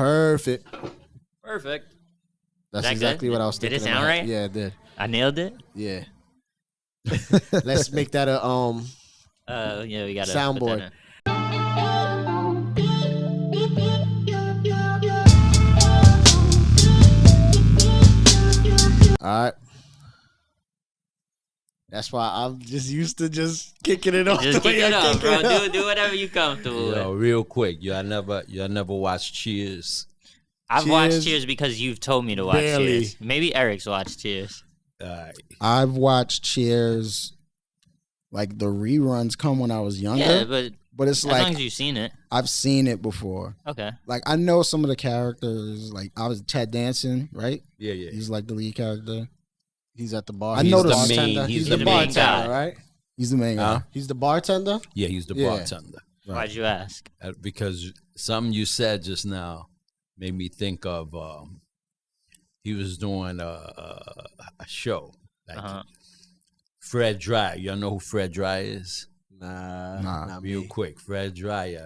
Perfect. That's exactly what I was thinking. Did it sound right? Yeah, it did. I nailed it. Yeah. Let's make that a yeah, we got a soundboard. All right. That's why I'm just used to just kicking it off. Just kick it off, bro. Do whatever you comfortable with. Real quick, y'all never watched Cheers? I've watched Cheers because you've told me to watch Cheers. Maybe Eric's watched Cheers. I've watched Cheers, like the reruns come when I was younger. Yeah, but it's as like long as you've seen it. I've seen it before. Okay. Like I know some of the characters. Like I was Ted Danson, right? Yeah. He's like the lead character. He's at the bar. I know the bartender. He's the bartender, right? He's the main guy. He's the bartender? Yeah, he's the bartender. Right. Why'd you ask? Because something you said just now made me think of he was doing a show. Like Fred Dry. Y'all know who Fred Dry is? Nah. Real quick. Fred Dry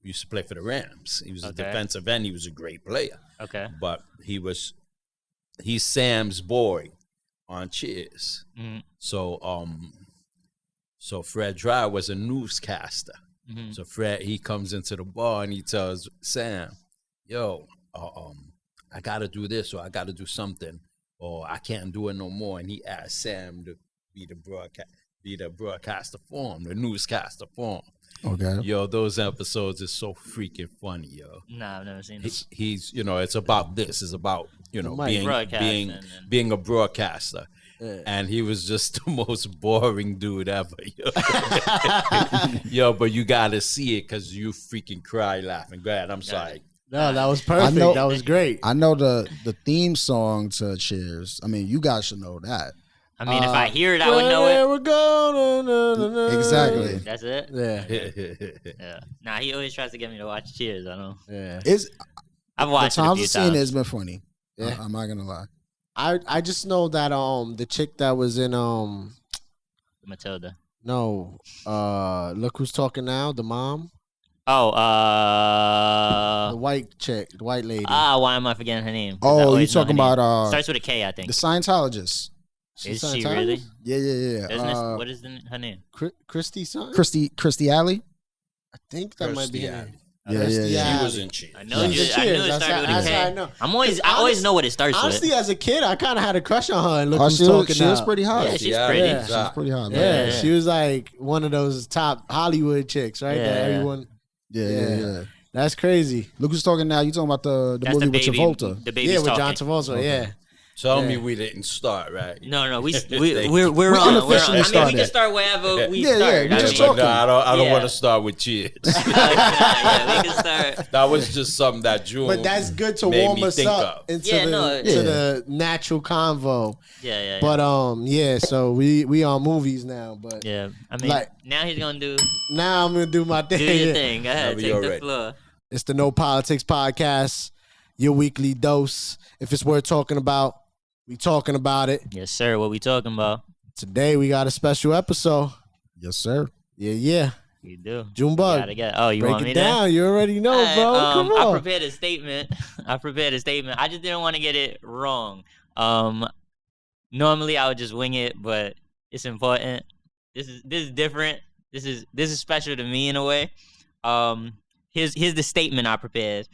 used to play for the Rams. He was a defensive end. He was a great player. Okay. But he's Sam's boy on Cheers. Mm-hmm. So Fred Dry was a newscaster. Mm-hmm. So he comes into the bar and he tells Sam, yo, I got to do this or I got to do something or I can't do it no more. And he asked Sam to be the broadcaster for him, the newscaster for him. Okay. Yo, those episodes are so freaking funny, yo. Nah, I've never seen it. He's it's about this. It's about, being a broadcaster. Yeah. And he was just the most boring dude ever. Yo, but you got to see it because you freaking cry laughing. Go ahead. I'm sorry. No, that was perfect. That was great. I know the theme song to Cheers. I mean, you guys should know that. I mean, if I hear it, I would know it. We're going. Exactly. That's it? Yeah. Nah, he always tries to get me to watch Cheers. I know. Yeah. I've watched the it a times few I've seen times. it has been funny. Yeah. I'm not gonna lie. I just know that the chick that was in Matilda. No, Look Who's Talking Now, the mom. Oh, the white chick, the white lady. Why am I forgetting her name? Oh, you talking about starts with a K, I think. the Scientologist. Is she really? Yeah. What is her name? Christy son? Christy Alley. I think that might be her name. Yeah. She was in Cheers. I know it started with a K. I know. I always know what it starts honestly, with. as a kid, I kind of had a crush on her. And Look Who's Talking She Now. was pretty hot. Yeah, she's pretty. Yeah. She was pretty hot. Yeah, she was like one of those top Hollywood chicks, right? Yeah. That everyone. Yeah. That's crazy. Look who's talking now. You talking about the That's movie the with Travolta? The baby's with talking. John Travolta. Okay. Yeah. Tell me we didn't start, right? No, we're on. unofficially I mean, we started. can start wherever we Yeah, start. we I just mean, talking. I don't Yeah. want to start with Cheers. we can start. That was just something that June But that's good to made warm me us think up of. into Yeah, the natural convo. Yeah. But so we on movies now. But Yeah, I mean, Like- now he's gonna do now I'm gonna do my thing. your thing. Go ahead, Whenever take you're the ready. floor. It's the No Politics Podcast, your weekly dose. If it's worth talking about, we talking about it. Yes, sir. What we talking about? Today we got a special episode. Yes, sir. Yeah. You do. Junebug. Gotta get. Oh, you Break want me it down. to? You already know, bro. Come I on. prepared a statement. I just didn't want to get it wrong. Normally I would just wing it, but it's important. This is different. This is special to me in a way. Here's the statement I prepared.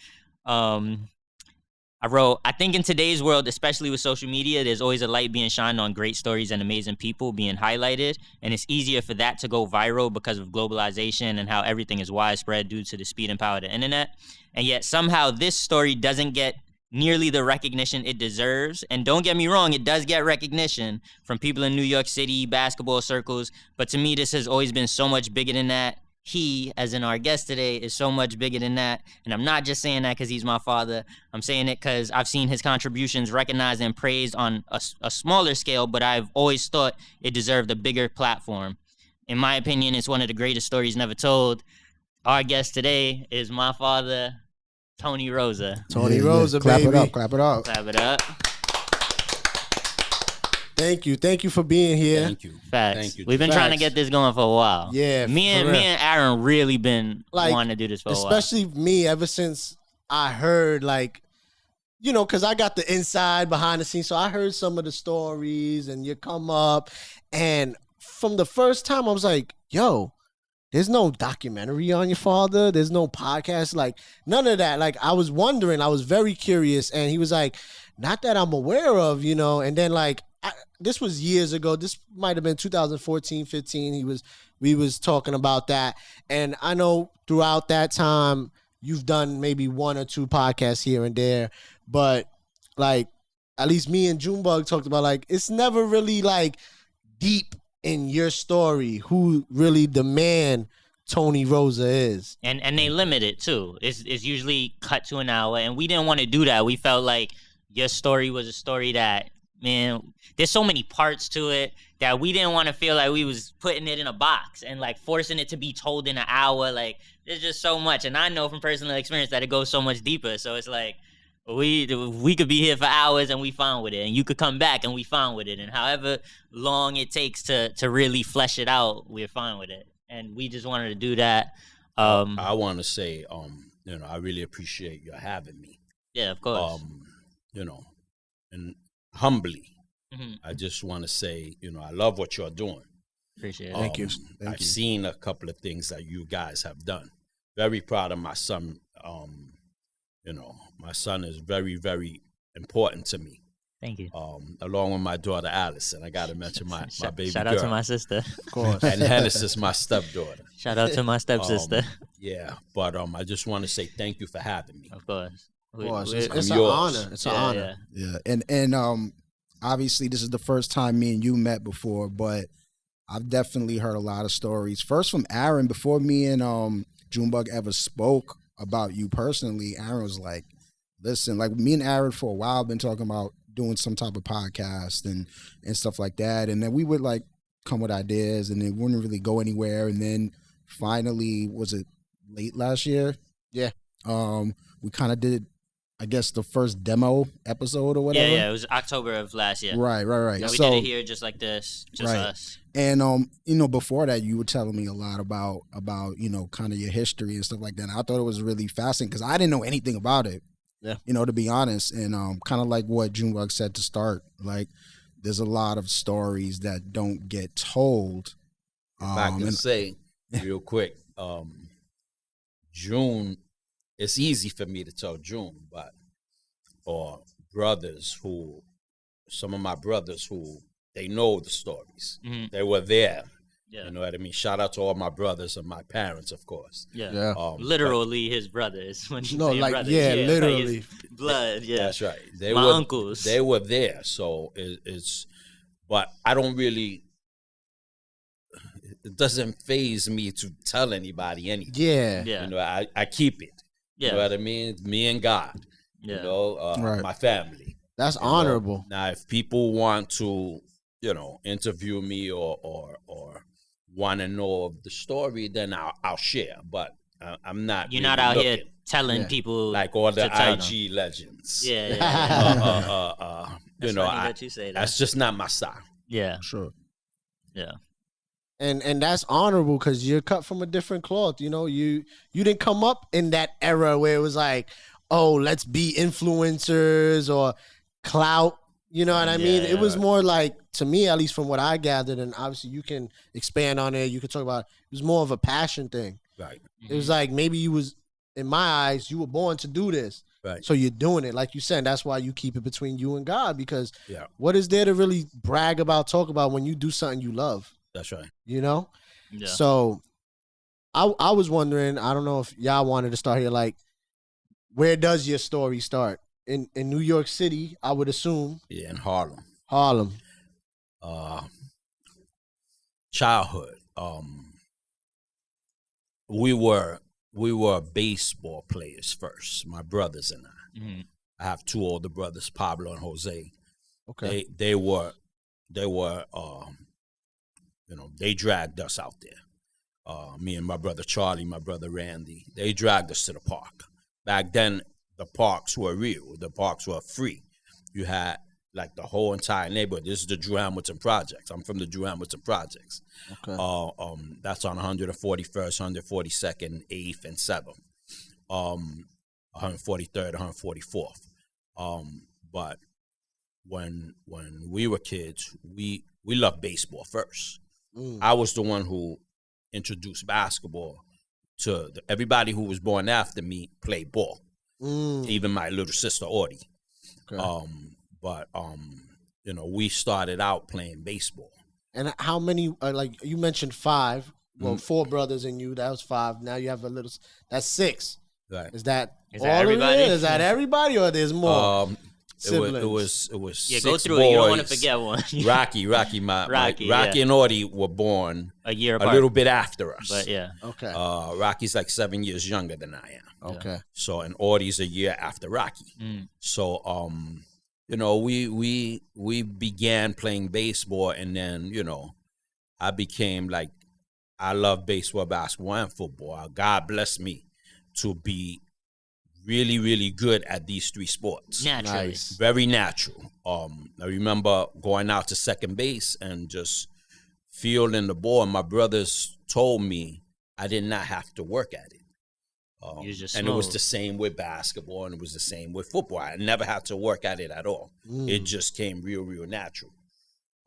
I wrote, I think in today's world, especially with social media, there's always a light being shined on great stories and amazing people being highlighted. And it's easier for that to go viral because of globalization and how everything is widespread due to the speed and power of the internet. And yet somehow this story doesn't get nearly the recognition it deserves. And don't get me wrong, it does get recognition from people in New York City, basketball circles. But to me, this has always been so much bigger than that. He, as in our guest today, is so much bigger than that. And I'm not just saying that because he's my father. I'm saying it because I've seen his contributions recognized and praised on a smaller scale, but I've always thought it deserved a bigger platform. In my opinion, it's one of the greatest stories never told. Our guest today is my father, Tony Rosa. Tony Rosa, clap baby. it up, clap it up. Clap it up. Thank you for being here. Thank you. Facts. Thank you. We've been trying to get this going for a while. Yeah, Me and Aaron really been Like, wanting to do this for a while. Especially me, ever since I heard like, because I got the inside behind the scenes, so I heard some of the stories and you come up, and from the first time I was like, yo, there's no documentary on your father. There's no podcast, like none of that. Like I was wondering, I was very curious, and he was like, not that I'm aware of, and then like, this was years ago. This might have been 2014, 15. We was talking about that. And I know throughout that time, you've done maybe 1 or 2 podcasts here and there, but like, at least me and Junebug talked about, like, it's never really like deep in your story who really the man Tony Rosa is. And they limit it too. It's usually cut to an hour, and we didn't want to do that. We felt like your story was a story that, man, there's so many parts to it that we didn't want to feel like we was putting it in a box and like forcing it to be told in an hour. Like there's just so much, and I know from personal experience that it goes so much deeper. So it's like we could be here for hours and we fine with it, and you could come back and we fine with it, and however long it takes to really flesh it out, we're fine with it. And we just wanted to do that. I want to say, I really appreciate you having me. Yeah, of course. And humbly, Mm-hmm. I just want to say, I love what you're doing. Appreciate it. Thank you. I've seen a couple of things that you guys have done. Very proud of my son. My son is very, very important to me. Thank you. Along with my daughter Allison. I got to mention my baby Shout girl. out to my sister. Of course. And Hennis is my stepdaughter. Shout out to my stepsister. Yeah, but I just want to say thank you for having me. Of course. Of course. We- It's an yours. honor. It's an honor. Yeah, and obviously this is the first time me and you met before, but I've definitely heard a lot of stories. First from Aaron, before me and Junebug ever spoke about you personally, Aaron was like, listen, like me and Aaron for a while been talking about doing some type of podcast and stuff like that. And then we would like come with ideas and it wouldn't really go anywhere. And then finally, was it late last year? Yeah. We kind of did, I guess, the first demo episode or whatever. Yeah, it was October of last year. Right. Yeah, we So, did it here just like this, just Right. us. and before that, you were telling me a lot about kind of your history and stuff like that. And I thought it was really fascinating because I didn't know anything about it. Yeah. To be honest, and kind of like what Junebug said to start, like there's a lot of stories that don't get told. If I can say real quick, June, it's easy for me to tell June, or some of my brothers who they know the stories. Mhm. They were there. Yeah. You know what I mean? Shout out to all my brothers and my parents, of course. Yeah. but- Literally his brothers. When you No, say like, brothers. yeah, like literally. his blood, yeah. That's right. My uncles. They were there. So it's, but I don't really, it doesn't faze me to tell anybody anything. Yeah. Yeah. I keep it. Yeah. You know what I mean? Me and God. Yeah. Right. My family. That's You know? honorable. Now, if people want to, interview me or want to know of the story, then I'll share. But I'm not. You're really not out here looking telling Yeah. people like all the to tell IG legends. Yeah, yeah. You That's know, funny that you say that. that's just not my style. Yeah, Sure. yeah. And that's honorable because you're cut from a different cloth. You didn't come up in that era where it was like, oh, let's be influencers or clout. You know what I mean? Yeah, It was yeah. more like, to me, at least from what I gathered, and obviously you can expand on it. You can talk about it. It was more of a passion thing. Right. It was like maybe you was, in my eyes, you were born to do this. Right. So you're doing it. Like you said, that's why you keep it between you and God, because Yeah. what is there to really brag about, talk about when you do something you love? That's right. Yeah. So I was wondering, I don't know if y'all wanted to start here, like, where does your story start? In New York City, I would assume. Yeah, in Harlem. Harlem. Childhood. We were baseball players first, my brothers and I. Mhm. I have 2 older brothers, Pablo and Jose. Okay. They were they dragged us out there. Me and my brother Charlie, my brother Randy, they dragged us to the park. Back then, the parks were real. The parks were free. You had like the whole entire neighborhood. This is the Drew Hamilton Projects. I'm from the Drew Hamilton Projects. Okay. That's on 141st, 142nd, 8th, and 7th. 143rd, 144th. But when we were kids, we loved baseball first. I was the one who introduced basketball to everybody who was born after me. Played ball, even my little sister Audie. Okay. But we started out playing baseball. And how many? Like you mentioned, 5. Well, 4 brothers and you. That was 5. Now you have a little. That's 6. Right. Is that Is all that everybody? of it? Is that everybody, or there's more? It was Yeah, 6 go through boys. it. You don't want to forget one. Rocky, Rocky, Rocky and Audie were born a year a apart. little bit after us. But yeah. Okay. Rocky's like 7 years younger than I am. Okay. So, and Audie's a year after Rocky. So, we began playing baseball, and then I became like, I love baseball, basketball, and football. God bless me to be really, really good at these 3 sports. Naturally. Nice. Very natural. I remember going out to second base and just fielding the ball. My brothers told me I did not have to work at it. You was just and it was smooth. the same with basketball, and it was the same with football. I never had to work at it at all. It just came real, real natural.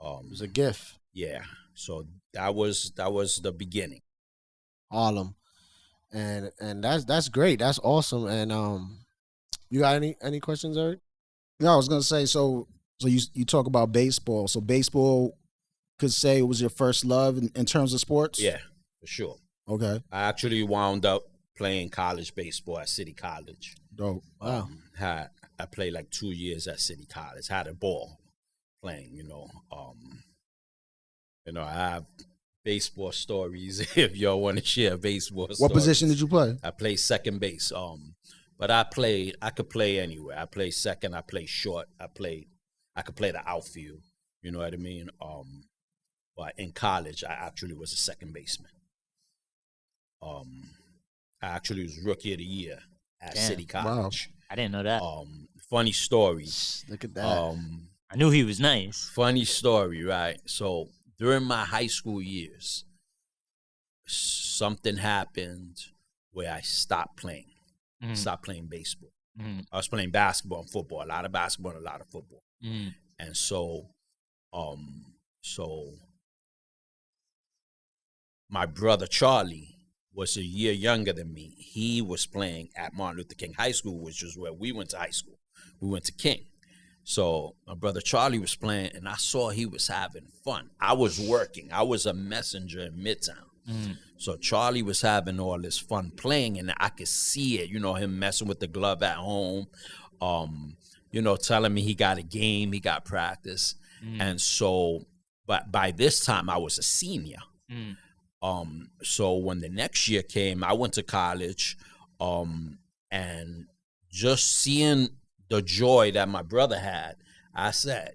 It was a gift. Yeah. So that was the beginning. Harlem. And that's great. That's awesome. And you got any questions, Eric? No, I was gonna say. So you talk about baseball. So baseball could say it was your first love in terms of sports. Yeah, for sure. Okay. I actually wound up playing college baseball at City College. Dope. Wow. I played like 2 years at City College. Had a ball playing. I have baseball stories if y'all want to share baseball stories. What position did you play? I played second base. But I could play anywhere. I played second, I played short, I could play the outfield. You know what I mean? But in college I actually was a second baseman. I actually was rookie of the year at Damn. City College. I didn't know that. Funny story. Look at that. I knew he was nice. Funny story, right? So during my high school years, something happened where I stopped playing. Stopped playing baseball. I was playing basketball and football, a lot of basketball and a lot of football. And so my brother Charlie was a year younger than me. He was playing at Martin Luther King High School, which is where we went to high school. We went to King. So my brother Charlie was playing, and I saw he was having fun. I was working. I was a messenger in Midtown. So Charlie was having all this fun playing, and I could see it, him messing with the glove at home, telling me he got a game, he got practice. And so, but by this time I was a senior. So when the next year came, I went to college, and just seeing the joy that my brother had, I said,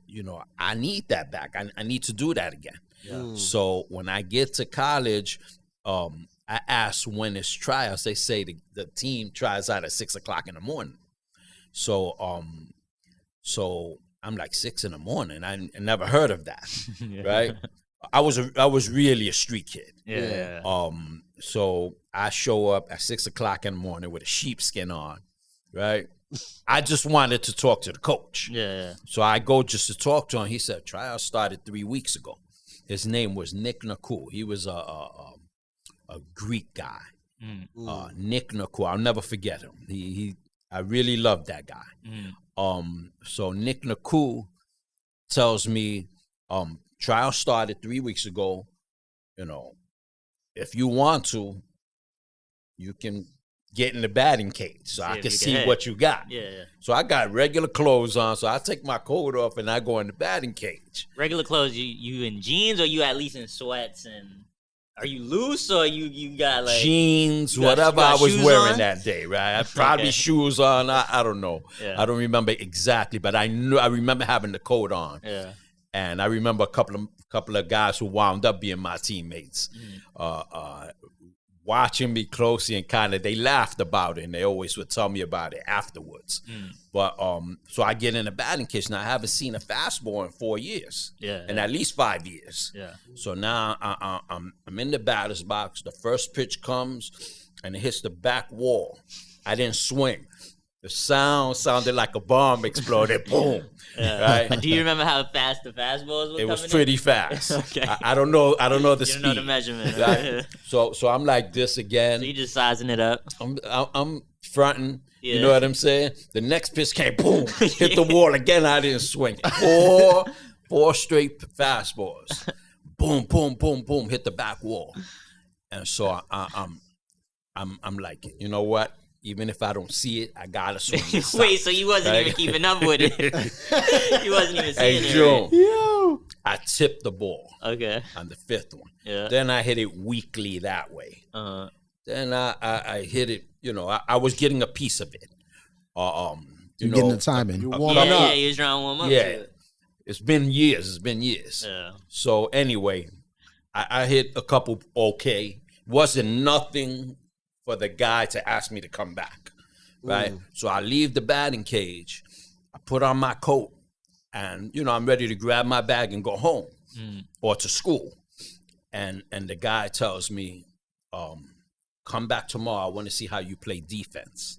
I need that back. I need to do that again. Yeah. So when I get to college, I asked when it's tryouts. They say the team tries out at 6 o'clock in the morning. So I'm like 6 in the morning. I never heard of that, right? I was really a street kid. Yeah. So I show up at 6 o'clock in the morning with a sheepskin on, right? I just wanted to talk to the coach. Yeah. So I go just to talk to him. He said, tryouts started 3 weeks ago. His name was Nick Nakul. He was a Greek guy. Nick Nakul. I'll never forget him. I really loved that guy. So Nick Nakul tells me, trial started 3 weeks ago. If you want to, you can get in the batting cage so I can see what you got. Yeah. So I got regular clothes on, so I take my coat off and I go in the batting cage. Regular clothes, you in jeans or you at least in sweats? And are you loose or you got like jeans, you got, whatever you got I was wearing on? that day, right? I probably shoes on. I don't know. Yeah. I don't remember exactly, but I remember having the coat on. Yeah. And I remember a couple of guys who wound up being my teammates, watching me closely, and kind of they laughed about it, and they always would tell me about it afterwards. But so I get in the batting cage, and I haven't seen a fastball in 4 years, in at least 5 years. Yeah. So now I'm in the batter's box. The first pitch comes, and it hits the back wall. I didn't swing. The sound sounded like a bomb exploded. Boom. But Right? do you remember how fast the fastballs were It was coming pretty fast. Okay. I don't know the You don't speed. know the measurement. Right? So I'm like this again. So you just sizing it up. I'm fronting. Yeah. You know what I'm saying? The next pitch came, boom, hit the wall again. I didn't swing. Four straight fastballs. Boom, boom, boom, boom, hit the back wall. And so I'm like, you know what? Even if I don't see it, I gotta swing. This Wait, time. so you wasn't even keeping up with it? You wasn't even seeing Hey, it. June, Right? Yo. I tipped the ball Okay. on the fifth one. Yeah. Then I hit it weakly that way. Then I hit it. You know, I was getting a piece of it. You're getting the timing. You Yeah, warm up. yeah, you was trying to warm up to Yeah, it. it's been years. Yeah. So anyway, I hit a couple okay. Wasn't nothing for the guy to ask me to come back, right? So I leave the batting cage. I put on my coat, and you know I'm ready to grab my bag and go home or to school. And the guy tells me, "Come back tomorrow. I want to see how you play defense."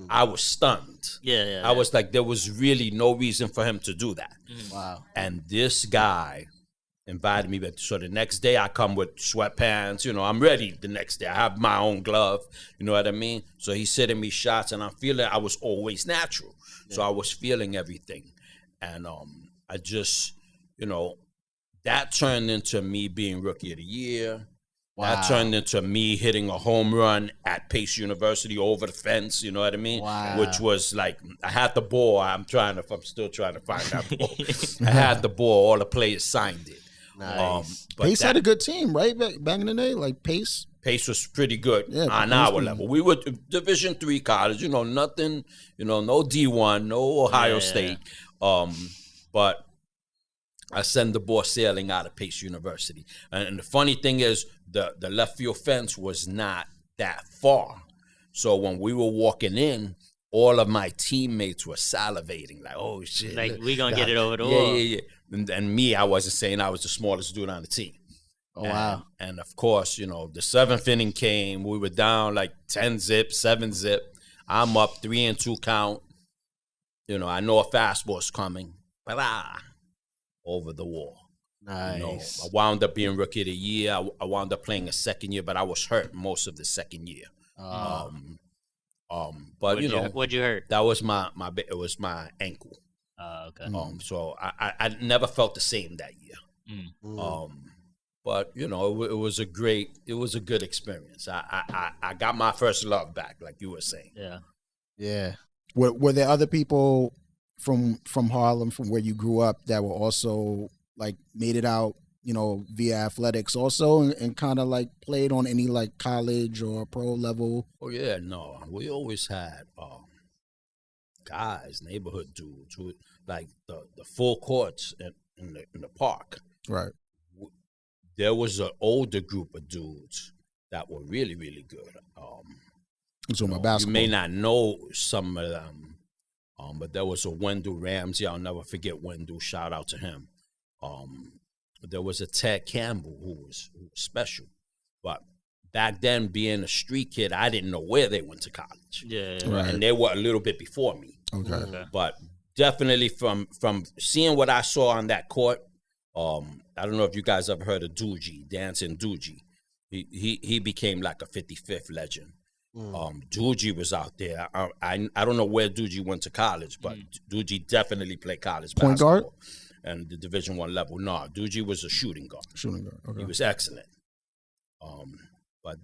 I was stunned. Yeah. I was like, there was really no reason for him to do that. Wow. And this guy invited me back. So the next day I come with sweatpants. You know, I'm ready the next day. I have my own glove. You know what I mean? So he's sending me shots, and I'm feeling I was always natural. So I was feeling everything. And I just, you know, that turned into me being Rookie of the Year. Wow. That turned into me hitting a home run at Pace University over the fence, you know what I mean? Wow. Which was like, I had the ball. I'm still trying to find that ball. I had the ball. All the players signed it. Nice. But Pace had a good team, right? Back in the day, like Pace. Pace was pretty good Yeah, on Pace our was- level. We were Division III college, you know, nothing, you know, no D1, no Ohio State. But I send the ball sailing out of Pace University. And the funny thing is, the left field fence was not that far. So when we were walking in, all of my teammates were salivating, like, oh, shit. Like, look, we gonna God. get it over the wall. Yeah. And me, I wasn't saying I was the smallest dude on the team. Oh, wow. And of course, you know, the seventh inning came. We were down like 10-zip, 7-zip. I'm up 3-2 count. You know, I know a fastball's coming. Over the wall. Nice. You know, I wound up being Rookie of the Year. I wound up playing a second year, but I was hurt most of the second year. But you know, what'd you hurt? that was my it was my ankle. Okay. So I never felt the same that year. But you know, it was a good experience. I got my first love back, like you were saying. Yeah. Yeah. Were there other people from Harlem, from where you grew up, that were also like made it out, you know, via athletics also, and kind of like played on any like college or pro level? Oh yeah, no, we always had guys, neighborhood dudes, who like the full courts in the park. Right. There was an older group of dudes that were really, really good. So my You basketball. may not know some of them, but there was a Wendell Ramsey. I'll never forget Wendell. Shout out to him. There was a Ted Campbell who was special. But back then, being a street kid, I didn't know where they went to college. Yeah. Right. And they were a little bit before me. Okay. But definitely from seeing what I saw on that court, I don't know if you guys ever heard of Doogie, Dancing Doogie. He became like a 55th legend. Doogie was out there. I don't know where Doogie went to college, but Doogie definitely played college Point basketball. guard? And the Division I level. No, Doogie was a shooting guard. Shooting guard. Okay. He was excellent. But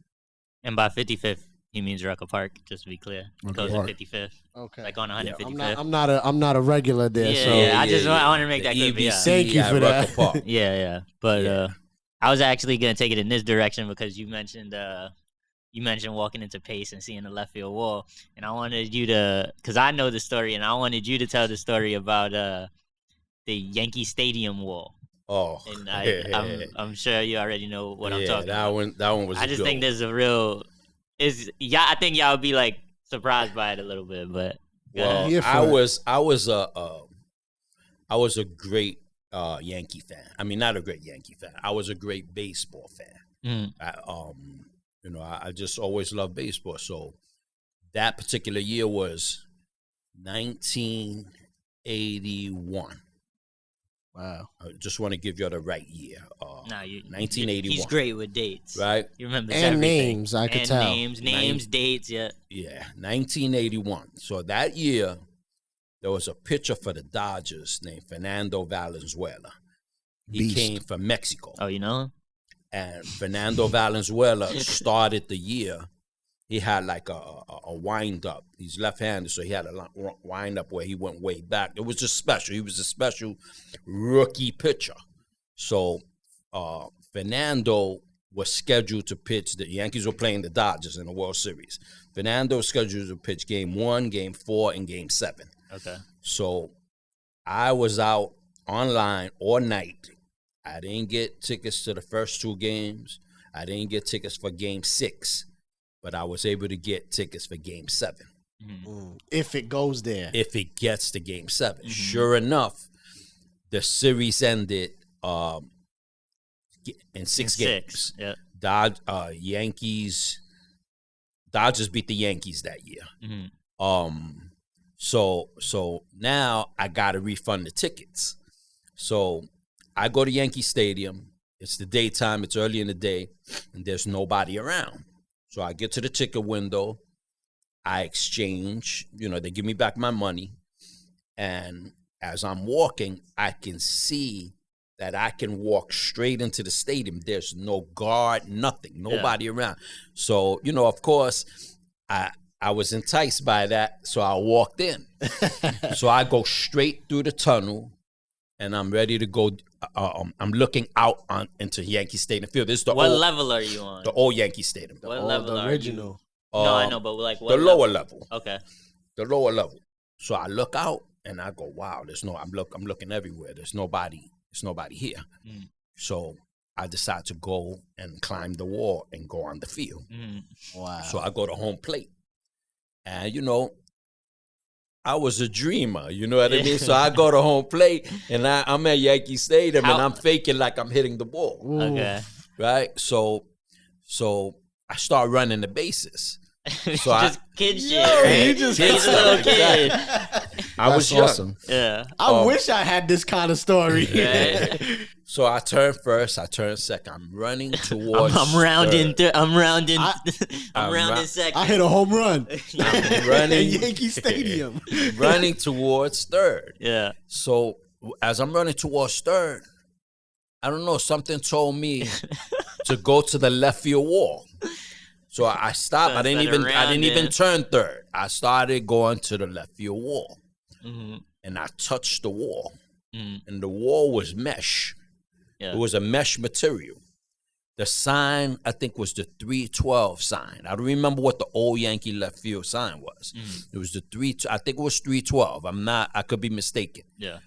And by 55th, he means Rucker Park, just to be clear. He goes Park. in 55th. Okay. Like on 155th. I'm not a regular there. Yeah, so yeah. I want to make the that clear. but yeah. EBC Thank you at for that. Rucker Park. Yeah. But Yeah. I was actually gonna take it in this direction because you mentioned walking into Pace and seeing the left field wall, and I wanted you to, because I know the story, and I wanted you to tell the story about the Yankee Stadium wall. Oh, And I'm sure you already know what I'm talking that about. That one was. I just good think one. there's a real I think y'all would be like surprised by it a little bit, but Well, Here for I it. was a great Yankee fan. I mean, not a great Yankee fan. I was a great baseball fan. I just always loved baseball. So that particular year was 1981. Wow. I just want to give you the right year. Nah, 1981. He's great with dates, right? He remembers And everything. names, I could and tell. names, dates. Yeah. Yeah, 1981. So that year, there was a pitcher for the Dodgers named Fernando Valenzuela. He Beast. came from Mexico. Oh, you know him? And Fernando Valenzuela started the year. He had like a wind up. He's left-handed, so he had a wind up where he went way back. It was just special. He was a special rookie pitcher. So Fernando was scheduled to pitch. The Yankees were playing the Dodgers in the World Series. Fernando was scheduled to pitch Game 1, Game 4, and Game 7. Okay. So I was out online all night. I didn't get tickets to the first 2 games. I didn't get tickets for Game 6, but I was able to get tickets for Game 7. If it goes there. If it gets to Game 7. Sure enough, the series ended in 6 games. Yeah. Dodgers beat the Yankees that year. So now I got to refund the tickets. So I go to Yankee Stadium. It's the daytime. It's early in the day, and there's nobody around. So I get to the ticket window. I exchange. They give me back my money. And as I'm walking, I can see that I can walk straight into the stadium. There's no guard, nothing, nobody around. So, of course, I was enticed by that, so I walked in. So I go straight through the tunnel, and I'm ready to go. I'm looking out into Yankee Stadium field. This is What level are you on? the old Yankee Stadium. What level the are original. you? No, I know, but like what the lower level. Okay. The lower level. So I look out and I go, wow, I'm looking everywhere. There's nobody here. So I decide to go and climb the wall and go on the field. Wow. So I go to home plate. And I was a dreamer, you know what I mean? So I go to home plate and I'm at Yankee Stadium and I'm faking like I'm hitting the ball. Okay. Right? So I start running the bases. So just kid shit. Yo, Right? you just He's a little kid. I was young. awesome. Yeah. I wish I had this kind of story. Right? So I turn first, I turn second. I'm running towards I'm rounding. third. I'm rounding. I'm rounding ra- second. I hit a home run I'm running, in Yankee Stadium. running towards third. Yeah. So as I'm running towards third, I don't know, something told me to go to the left field wall. So I stopped. So I didn't even turn third. I started going to the left field wall, and I touched the wall, and the wall was mesh. Yeah. It was a mesh material. The sign, I think, was the 312 sign. I don't remember what the old Yankee left field sign was. It was the I think it was 312. I could be mistaken. Yeah.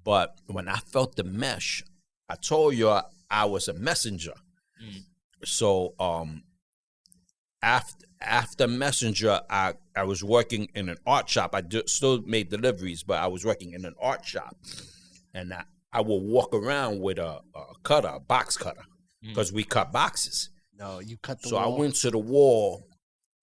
But when I felt the mesh, I told you I was a messenger. So after messenger, I was working in an art shop. I still made deliveries, but I was working in an art shop, and I would walk around with a cutter, a box cutter, because we cut boxes. No, you cut the So wall. I went to the wall,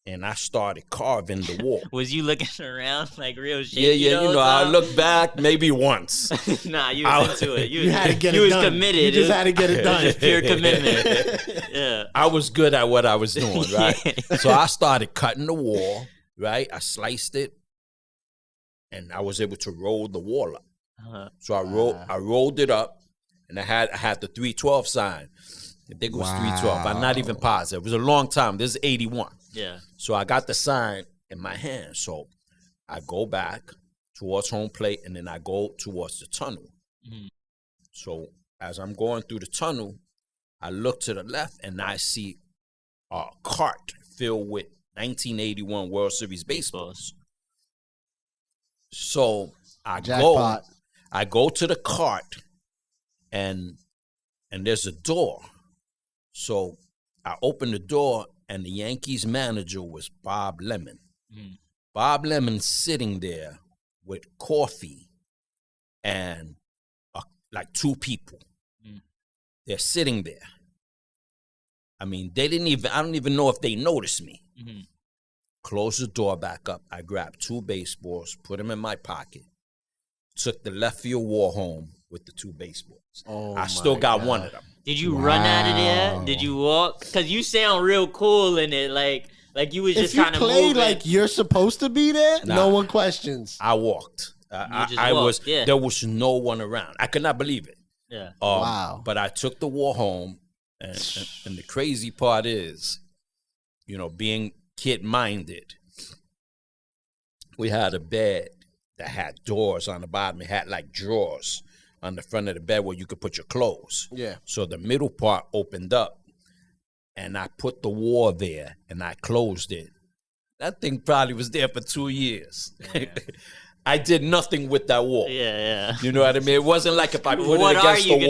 and I started carving the wall. Was you looking around like real shit? Yeah. I look back maybe once. Nah, you was into it. You had to get you it was done. committed. You just had to get it done. Pure commitment. Yeah. I was good at what I was doing, right? So I started cutting the wall, right? I sliced it, and I was able to roll the wall up. So I rolled it up, and I had the 312 sign. I think it was 312. I'm not even positive. It was a long time. This is 81. Yeah. So I got the sign in my hand. So I go back towards home plate, and then I go towards the tunnel. So as I'm going through the tunnel, I look to the left, and I see a cart filled with 1981 World Series baseballs. So I go to the cart, and there's a door. So I open the door, and the Yankees manager was Bob Lemon. Bob Lemon sitting there with coffee and like 2 people. They're sitting there. I mean, I don't even know if they noticed me. closed the door back up. I grabbed 2 baseballs, put them in my pocket, took the left field wall home with the 2 baseballs. Oh, I still got one of them. Did you run out of there? Did you walk? Because you sound real cool in it, like you was just kind of moving. If you play like you're supposed to be there, Nah. no one questions. I walked. I was. There was no one around. I could not believe it. Yeah. Wow. But I took the wall home, and the crazy part is, being kid-minded, we had a bed that had doors on the bottom. It had like drawers on the front of the bed where you could put your clothes. Yeah. So the middle part opened up, and I put the wall there, and I closed it. That thing probably was there for 2 years. Yeah. I did nothing with that wall. Yeah. You know what I mean? It wasn't like if I put what it against the wall. What are you going to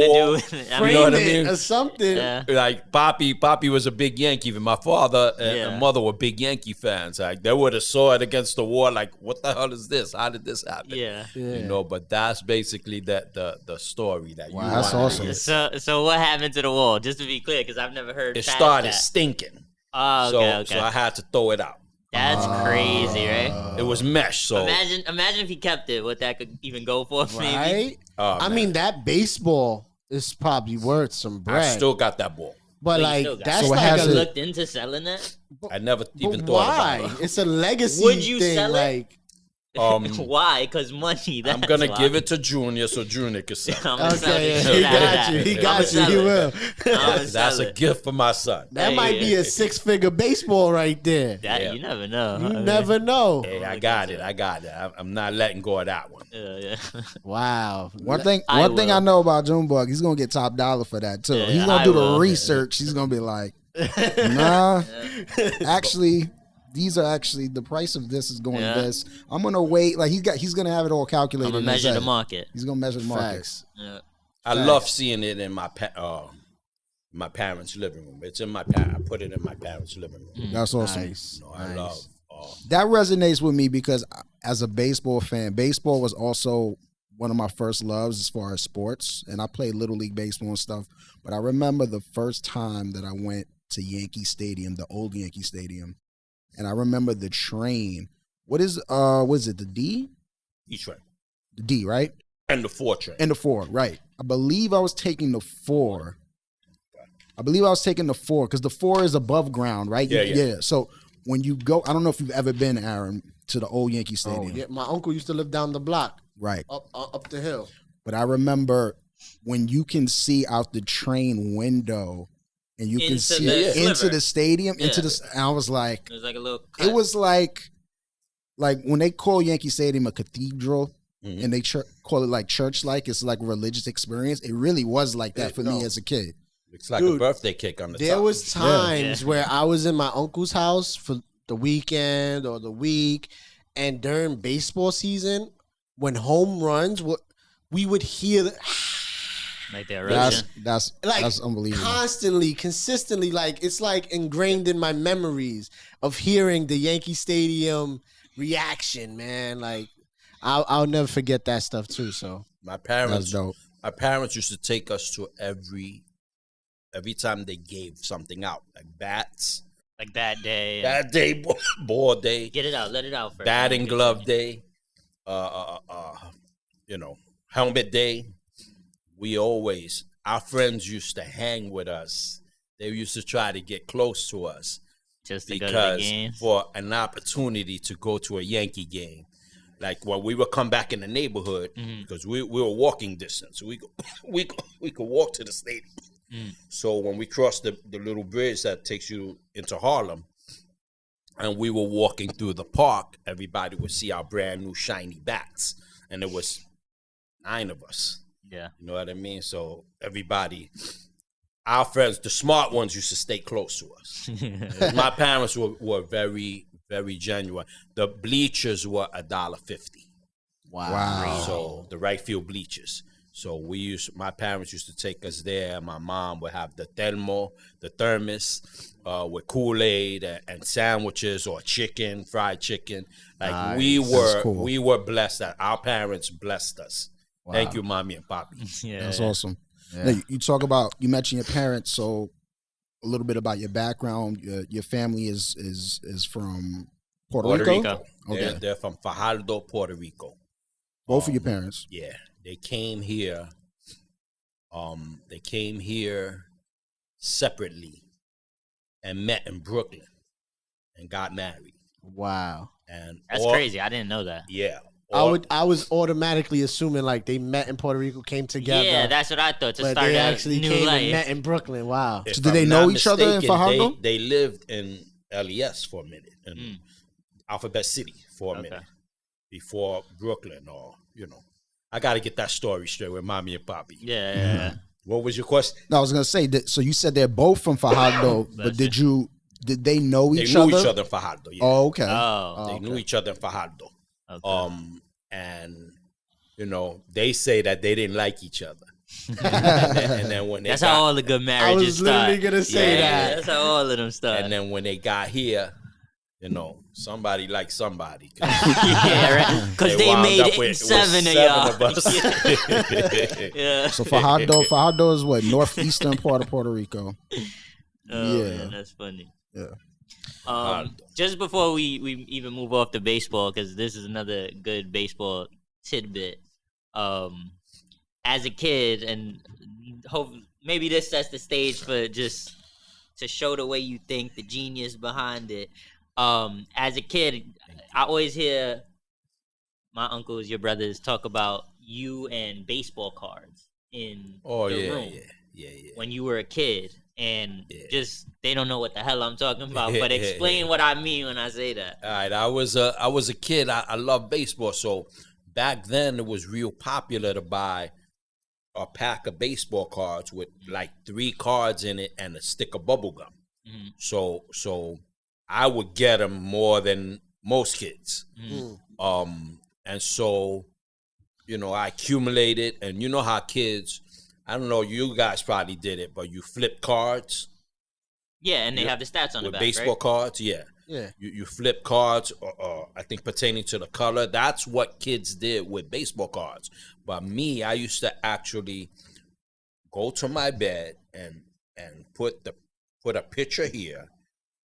do? You know what I mean? Or something. Yeah. Like Poppy was a big Yankee. Even my father and mother were big Yankee fans. Like they would have saw it against the wall. Like, what the hell is this? How did this happen? Yeah. But that's basically the story that you. That's awesome. So what happened to the wall? Just to be clear, because I've never heard. It started stinking. Oh, okay. So I had to throw it out. That's crazy, right? It was mesh. So imagine if he kept it, what that could even go for, maybe. Right? I mean, that baseball is probably worth some bread. I still got that ball. But like that's so like you looked into selling that? I never even but thought why? about it. It's a legacy Would you thing. sell it? Like, Why? Because money. I'm gonna give it to Junior so Junior can sell. okay, he got you. He got you. He will. That's a gift for my son. That might be a 6-figure baseball right there. You never know. You never know. Hey, I got it. I'm not letting go of that one. Yeah. Wow. One thing I know about Junebug, he's gonna get top dollar for that too. He's gonna do the research. He's gonna be like, nah, actually. These are actually the price of this is going this. I'm gonna wait. Like he's gonna have it all calculated. I'm gonna measure the market. He's gonna measure the market. Facts. Yeah. I love seeing it in my parents' living room. It's in I put it in my parents' living room. That's awesome. Nice. I love. That resonates with me because as a baseball fan, baseball was also one of my first loves as far as sports, and I played Little League baseball and stuff. But I remember the first time that I went to Yankee Stadium, the old Yankee Stadium. And I remember the train. What is it, the D? E-train. The D, right? And the 4 train. And the 4, right. I believe I was taking the 4. Because the 4 is above ground, right? Yeah. So when you go, I don't know if you've ever been, Aaron, to the old Yankee Stadium. Oh, yeah. My uncle used to live down the block. Right. Up the hill. But I remember when you can see out the train window and you can see into the stadium, and I was like, it was like a little cut. It was like when they call Yankee Stadium a cathedral and they call it like church-like, it's like a religious experience. It really was like that for me as a kid. It's like a birthday cake on the top. There was times where I was in my uncle's house for the weekend or the week, and during baseball season, when home runs, we would hear like the erosion. That's unbelievable. Constantly, consistently, like it's like ingrained in my memories of hearing the Yankee Stadium reaction, man. Like I'll never forget that stuff too. So my parents, that's dope. My parents used to take us to every time they gave something out, like bats, like that day, ball day. Get it out, let it out first. Batting glove day, helmet day. Our friends used to hang with us. They used to try to get close to us just to go to the game for an opportunity to go to a Yankee game. Like when we would come back in the neighborhood, because we were walking distance, we could walk to the stadium. So when we crossed the little bridge that takes you into Harlem, and we were walking through the park, everybody would see our brand new shiny bats, and there was 9 of us. Yeah. You know what I mean? So everybody, our friends, the smart ones used to stay close to us. My parents were very, very genuine. The bleachers were $1.50. Wow. So the right field bleachers. So my parents used to take us there. My mom would have the thermos with Kool-Aid and sandwiches or fried chicken. Like we were blessed that our parents blessed us. Wow. Thank you, Mommy and Poppy. That's awesome. Yeah. Now, you mentioned your parents, so a little bit about your background. Your family is from Puerto Rico? Okay. They're from Fajardo, Puerto Rico. Both of your parents. Yeah, they came here. They came here separately and met in Brooklyn and got married. Wow. And That's crazy. I didn't know that. Yeah. I was automatically assuming like they met in Puerto Rico, came together. Yeah, that's what I thought. To but start they a actually new came life. and met in Brooklyn. Wow. If So did they I'm know not each other in mistaken, Fajardo? They lived in LES for a minute, in Alphabet City for a minute before Brooklyn, or I got to get that story straight with mommy and poppy. Yeah. What was your question? No, I was gonna say that. So you said they're both from Fajardo, but did they know They each other? knew each other in Fajardo. Yeah. Oh, okay. They knew each other in Fajardo. Okay. And they say that they didn't like each other. and then when That's how all the good I marriages was start. literally gonna say that. That's how all of them start. And then when they got here, somebody liked somebody. Yeah, right. Because they wound made up it with seven of y'all. of us. Yeah. So Fajardo is what, northeastern part of Puerto Rico. Oh, Yeah. man, that's funny. Yeah. Just before we even move off to baseball, because this is another good baseball tidbit. As a kid, and hope maybe this sets the stage for just to show the way you think, the genius behind it. As a kid, I always hear my uncles, your brothers, talk about you and baseball cards in the room when you were a kid. And just they don't know what the hell I'm talking about, but explain what I mean when I say that. All right, I was a kid. I love baseball, so back then it was real popular to buy a pack of baseball cards with like 3 cards in it and a stick of bubble gum. Mm-hmm. So I would get them more than most kids. Mm-hmm. And so I accumulated, and you know how kids. I don't know, you guys probably did it, but you flip cards. Yeah, and they have the stats on the with back, baseball right? cards, yeah. You flip cards, I think pertaining to the color. That's what kids did with baseball cards. But me, I used to actually go to my bed and put a pitcher here,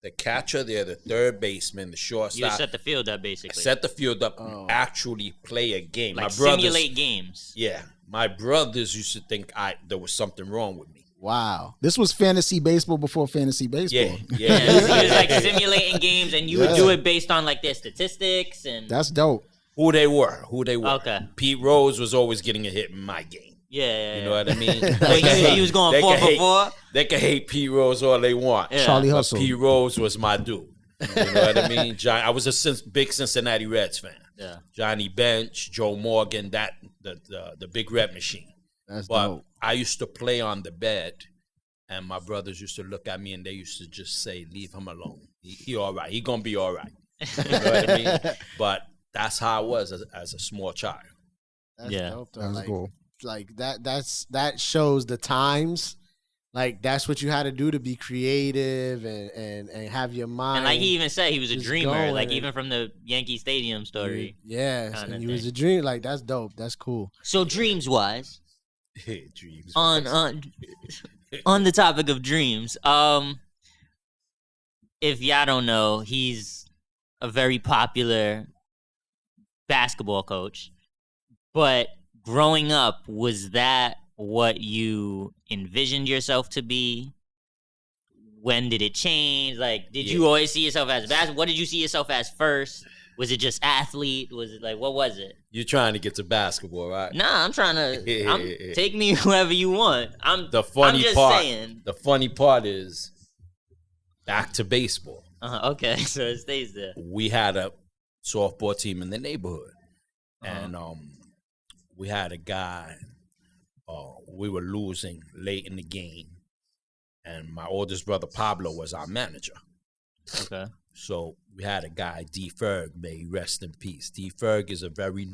the catcher there, the third baseman, the shortstop. You set the field up, basically. Set the field up, actually play a game. Like my brothers, simulate games. Yeah. My brothers used to think there was something wrong with me. Wow. This was fantasy baseball before fantasy baseball. Yeah, it was like simulating games, and you would do it based on like their statistics and. That's dope. Who they were. Okay. Pete Rose was always getting a hit in my game. Yeah. You know what I mean? He was going 4 for 4. They can hate Pete Rose all they want. Yeah. Charlie But Hustle. Pete Rose was my dude. You know what I mean? I was a big Cincinnati Reds fan. Yeah. Johnny Bench, Joe Morgan, the big red machine. That's But dope. I used to play on the bed, and my brothers used to look at me, and they used to just say, "Leave him alone. He all right. He gonna be all right." You know what I mean? But that's how I was as a small child. That's dope, though. That's cool. Like that shows the times. Like that's what you had to do to be creative and have your mind. And like he even said, he was a just dreamer. going. Like even from the Yankee Stadium story. Yes, and he was a dream. Like that's dope. That's cool. So dreams wise, Dreams. on the topic of dreams, if y'all don't know, he's a very popular basketball coach. But growing up, was that what you envisioned yourself to be? When did it change? Like, did you always see yourself as basketball? What did you see yourself as first? Was it just athlete? Was it like, what was it? You're trying to get to basketball, right? Nah, I'm trying to. Take me whoever you want. I'm just saying. The funny part is back to baseball. Okay, so it stays there. We had a softball team in the neighborhood, and we had a guy. We were losing late in the game, and my oldest brother Pablo was our manager. Okay. So we had a guy, D. Ferg, may he rest in peace. D. Ferg is a very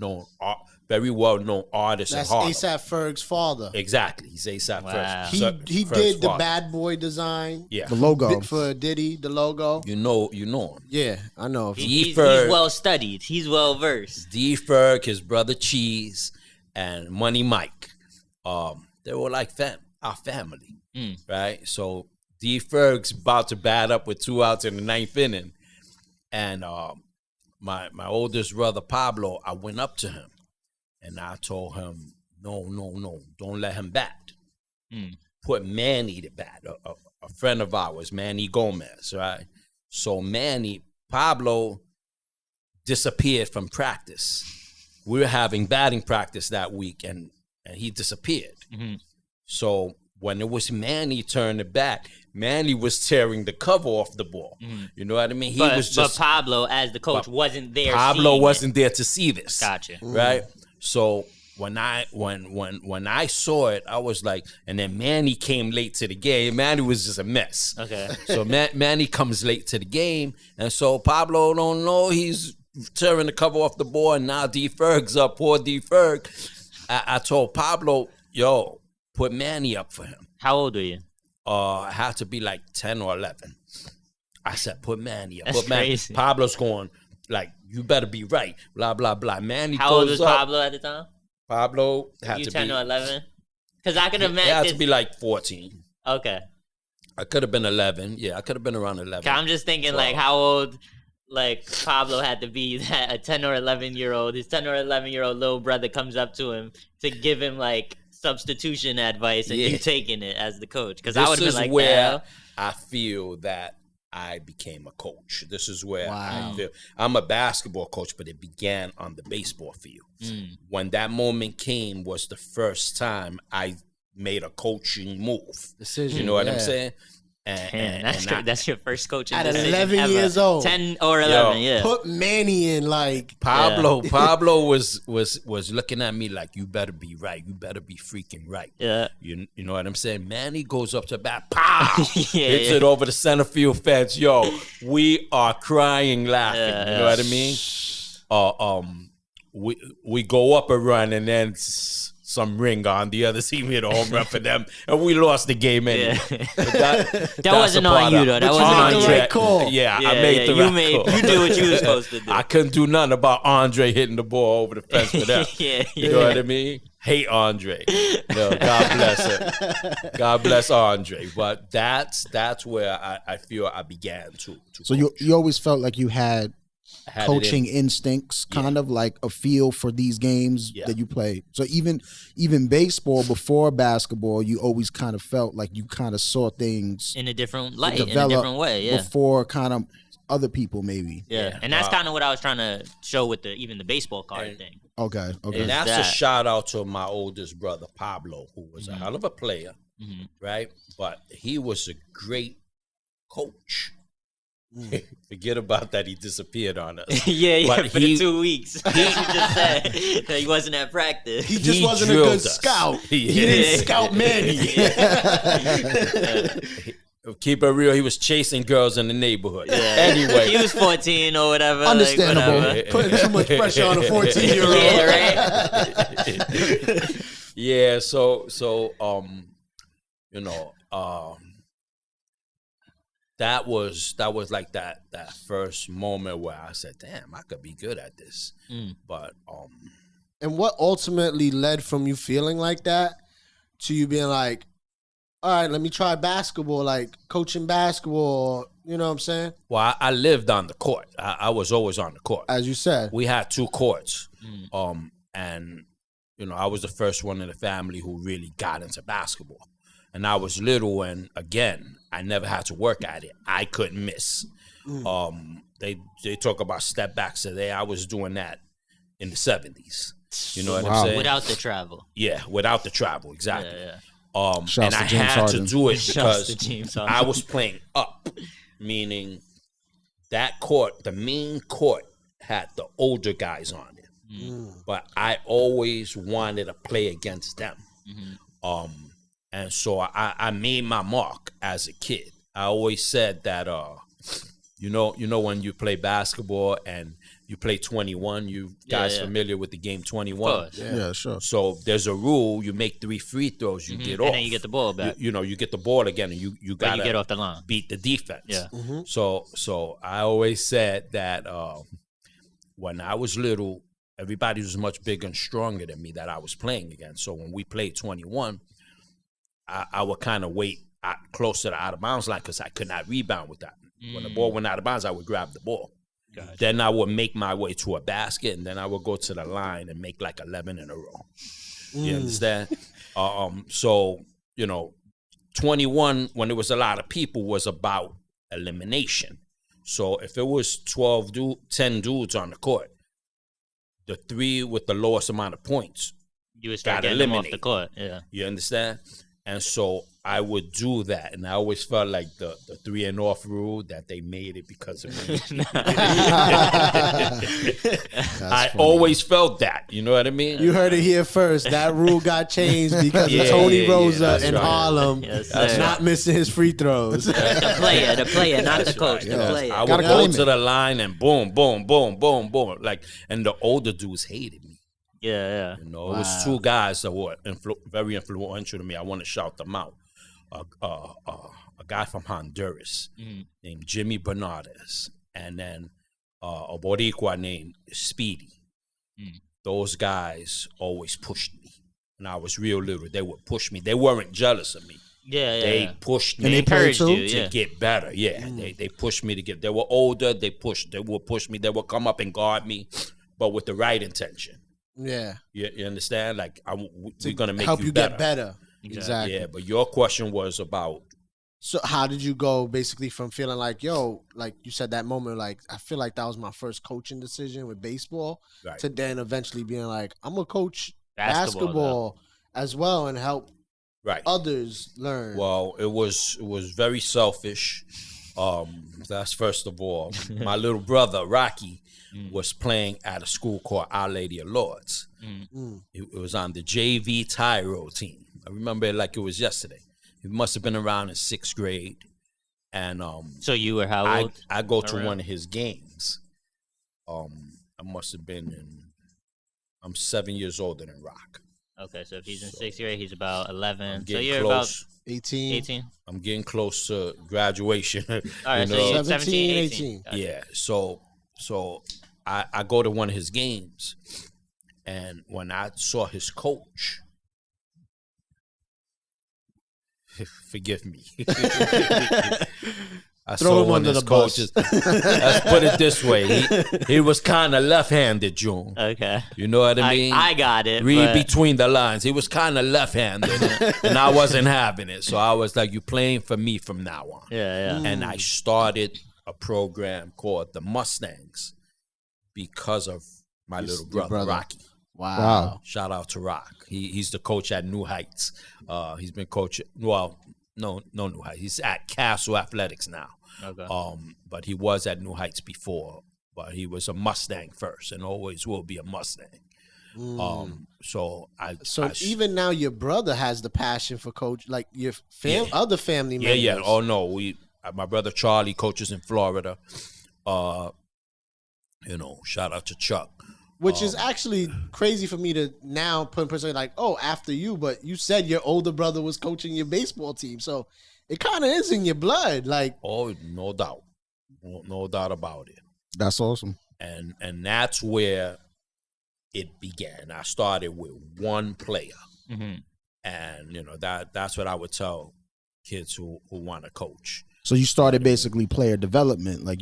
well-known artist That's in Harlem. A$AP Ferg's father. Exactly, he's A$AP Wow. Ferg. He did the bad boy design. Yeah, The logo. For Diddy, the logo. you know him. Yeah, I know. He's Ferg. well studied. He's well versed. D. Ferg, his brother Cheese, and Money Mike. They were like our family, right? So D. Ferg's about to bat up with 2 outs in the 9th inning, and my oldest brother Pablo, I went up to him and I told him, no, don't let him bat. Put Manny to bat, a friend of ours, Manny Gomez, right? So Pablo disappeared from practice. We were having batting practice that week, and he disappeared. So when it was Manny's turn to bat, Manny was tearing the cover off the ball. You know what I mean? But Pablo, as the coach, wasn't there. Pablo wasn't there to see this. Gotcha. Right? So when I saw it, I was like, and then Manny came late to the game. Manny was just a mess. Okay. So Manny comes late to the game, and so Pablo don't know he's tearing the cover off the ball, and now D Ferg's up. Poor D Ferg. I told Pablo, yo, put Manny up for him. How old were you? I had to be like 10 or 11. I said, put Manny up. That's Put Manny. crazy. Pablo's going, like, you better be right. Blah, blah, blah. Manny How old goes was up. Pablo at the time? Pablo had You to 10 be. or 11? Because I could It imagine. had to be like 14. Okay. I could have been 11. Yeah, I could have been around 11. I'm just thinking, 12. like, how old, like, Pablo had to be that a 10 or 11-year-old, his 10 or 11-year-old little brother comes up to him to give him, like, substitution advice, and you taking it as the coach. Because I would have been like, where I feel that I became a coach. This is where I feel. I'm a basketball coach, but it began on the baseball field. When that moment came was the first time I made a coaching move. Decision. You know what I'm saying? And that's your first coaching at decision 11 ever. years old. 10 or 11, Yo, yeah. Put Manny in, like, Pablo was looking at me like, you better be right. You better be freaking right. Yeah. You know what I'm saying? Manny goes up to bat, pow! Hits Yeah. it over the center field fence. Yo, we are crying, laughing. You know what I mean? We go up a run, and then some ring on the other team hit a home run for them, and we lost the game anyway. That wasn't on you, though. That wasn't on you. Right call. Yeah, I made the right call. You did what you were supposed to do. I couldn't do nothing about Andre hitting the ball over the fence for them. You know what I mean? Hate Andre. No, God bless him. God bless Andre. But that's where I feel I began to So coach. you always felt like you had Had it coaching in. instincts, kind of like a feel for these games that you play. So even baseball before basketball, you always kind of felt like you kind of saw things in a different light, in a develop different way, yeah. before kind of other people maybe. Yeah, and that's kind of what I was trying to show with even the baseball card thing. Okay. And that's that. a shout out to my oldest brother, Pablo, who was a hell of a player, right? But he was a great coach. Forget about that. He disappeared on us. yeah, But for the 2 weeks. you just said that he wasn't at practice. He just wasn't a drilled good us. scout. He He didn't scout Manny. Keep it real. He was chasing girls in the neighborhood. Yeah. Anyway, He was 14 or whatever. Understandable. Like, whatever. Putting too much pressure on a 14-year-old. Yeah, right? yeah. So you know, that was like that first moment where I said, "Damn, I could be good at this." But And what ultimately led from you feeling like that to you being like, all right, let me try basketball, like coaching basketball, you know what I'm saying? well, I lived on the court. I was always on the court. As you said. We had 2 courts, and you know, I was the first one in the family who really got into basketball. And I was little, and again, I never had to work at it. I couldn't miss. They talk about step backs today. I was doing that in the 70s. You know what I'm saying? Without the travel. Yeah, without the travel, exactly. Yeah. Shouts And to I James had Harden. to do it Shouts to because James Harden. I was playing up, meaning that court, the main court, had the older guys on it. But I always wanted to play against them. And so I made my mark as a kid. I always said that, you know when you play basketball and you play 21, you guys familiar with the game 21? Yeah, sure. So there's a rule: you make 3 free throws, you get off, And then you get the ball back. You know, you get the ball again, and you But gotta you get off the line. beat the defense. Yeah. So I always said that when I was little, everybody was much bigger and stronger than me that I was playing against. So when we played 21, I would kind of wait close to the out of bounds line because I could not rebound with that. When the ball went out of bounds, I would grab the ball. Gotcha. Then I would make my way to a basket, and then I would go to the line and make like 11 in a row. You understand? So, 21, when there was a lot of people, was about elimination. So if it was 10 dudes on the court, the 3 with the lowest amount of points, you would start getting them off the court. Yeah. You understand? And so I would do that, and I always felt like the 3 and off rule, that they made it because of me. I always felt that. You know what I mean? You heard it here first. That rule got changed because of Tony Rosa in Harlem not missing his free throws. The player, not the coach. The player. I would go to the line and boom, boom, boom, boom, boom. And the older dudes hated me. Yeah. It was 2 guys that were very influential to me. I want to shout them out. A guy from Honduras named Jimmy Bernardes, and then a Boricua named Speedy. Those guys always pushed me. When I was real little, they would push me. They weren't jealous of me. They pushed me. And they encouraged you to get better. Yeah, they pushed me to get. They were older. They would push me. They would come up and guard me, but with the right intention. Yeah, you understand? Like we're gonna make help you better. get better. Exactly. Yeah, but your question was about. So how did you go basically from feeling like, like you said that moment, like I feel like that was my first coaching decision with baseball, to then eventually being like, I'm gonna coach basketball as well and help others learn. Well, it was very selfish. That's first of all. My little brother Rocky was playing at a school called Our Lady of Lords. It was on the JV Tyro team. I remember it like it was yesterday. It must have been around in 6th grade. And so you were how old? I go to one of his games. I must have been I'm 7 years older than Rock. Okay, so if he's in 6th grade, he's about 11. So you're close. about 18. I'm getting close to graduation. All right, so you're 17, 18. Gotcha. Yeah, so I go to one of his games, and when I saw his coach, forgive me. I Throw saw him one under of his the bus. coaches. Let's put it this way. He was kind of left-handed, June. Okay. You know what I mean? I got it. Read between the lines. He was kind of left-handed, and I wasn't having it. So I was like, you're playing for me from now on. Yeah. And I started a program called the Mustangs because of my little brother, Rocky. Wow. Shout out to Rock. He's the coach at New Heights. He's been coaching, no New Heights. He's at Castle Athletics now. Okay. But he was at New Heights before. But he was a Mustang first and always will be a Mustang. So even now your brother has the passion for coach, like your other family members. Yeah. Oh no, my brother Charlie coaches in Florida. Shout out to Chuck. Which is actually crazy for me to now put in perspective, like, after you, but you said your older brother was coaching your baseball team. So it kind of is in your blood. Like, no doubt. No doubt about it. That's awesome. And that's where it began. I started with one player. And, that's what I would tell kids who want to coach. So you started basically player development. Like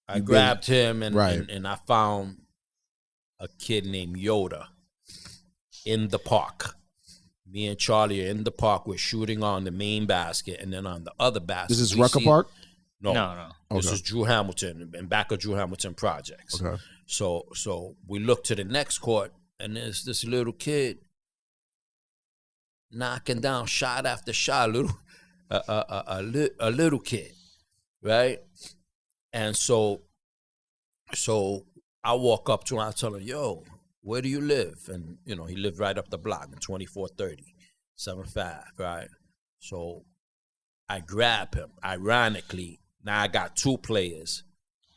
I grabbed him and I found a kid named Yoda in the park. Me and Charlie are in the park. We're shooting on the main basket, and then on the other basket. This is Rucker Park? No. Okay. This is Drew Hamilton, and back of Drew Hamilton Projects. Okay. So we look to the next court, and there's this little kid knocking down shot after shot, a little kid, right? And so I walk up to him, I tell him, yo, where do you live? And, he lived right up the block in 2430, 75, right? So I grab him. Ironically, now I got 2 players,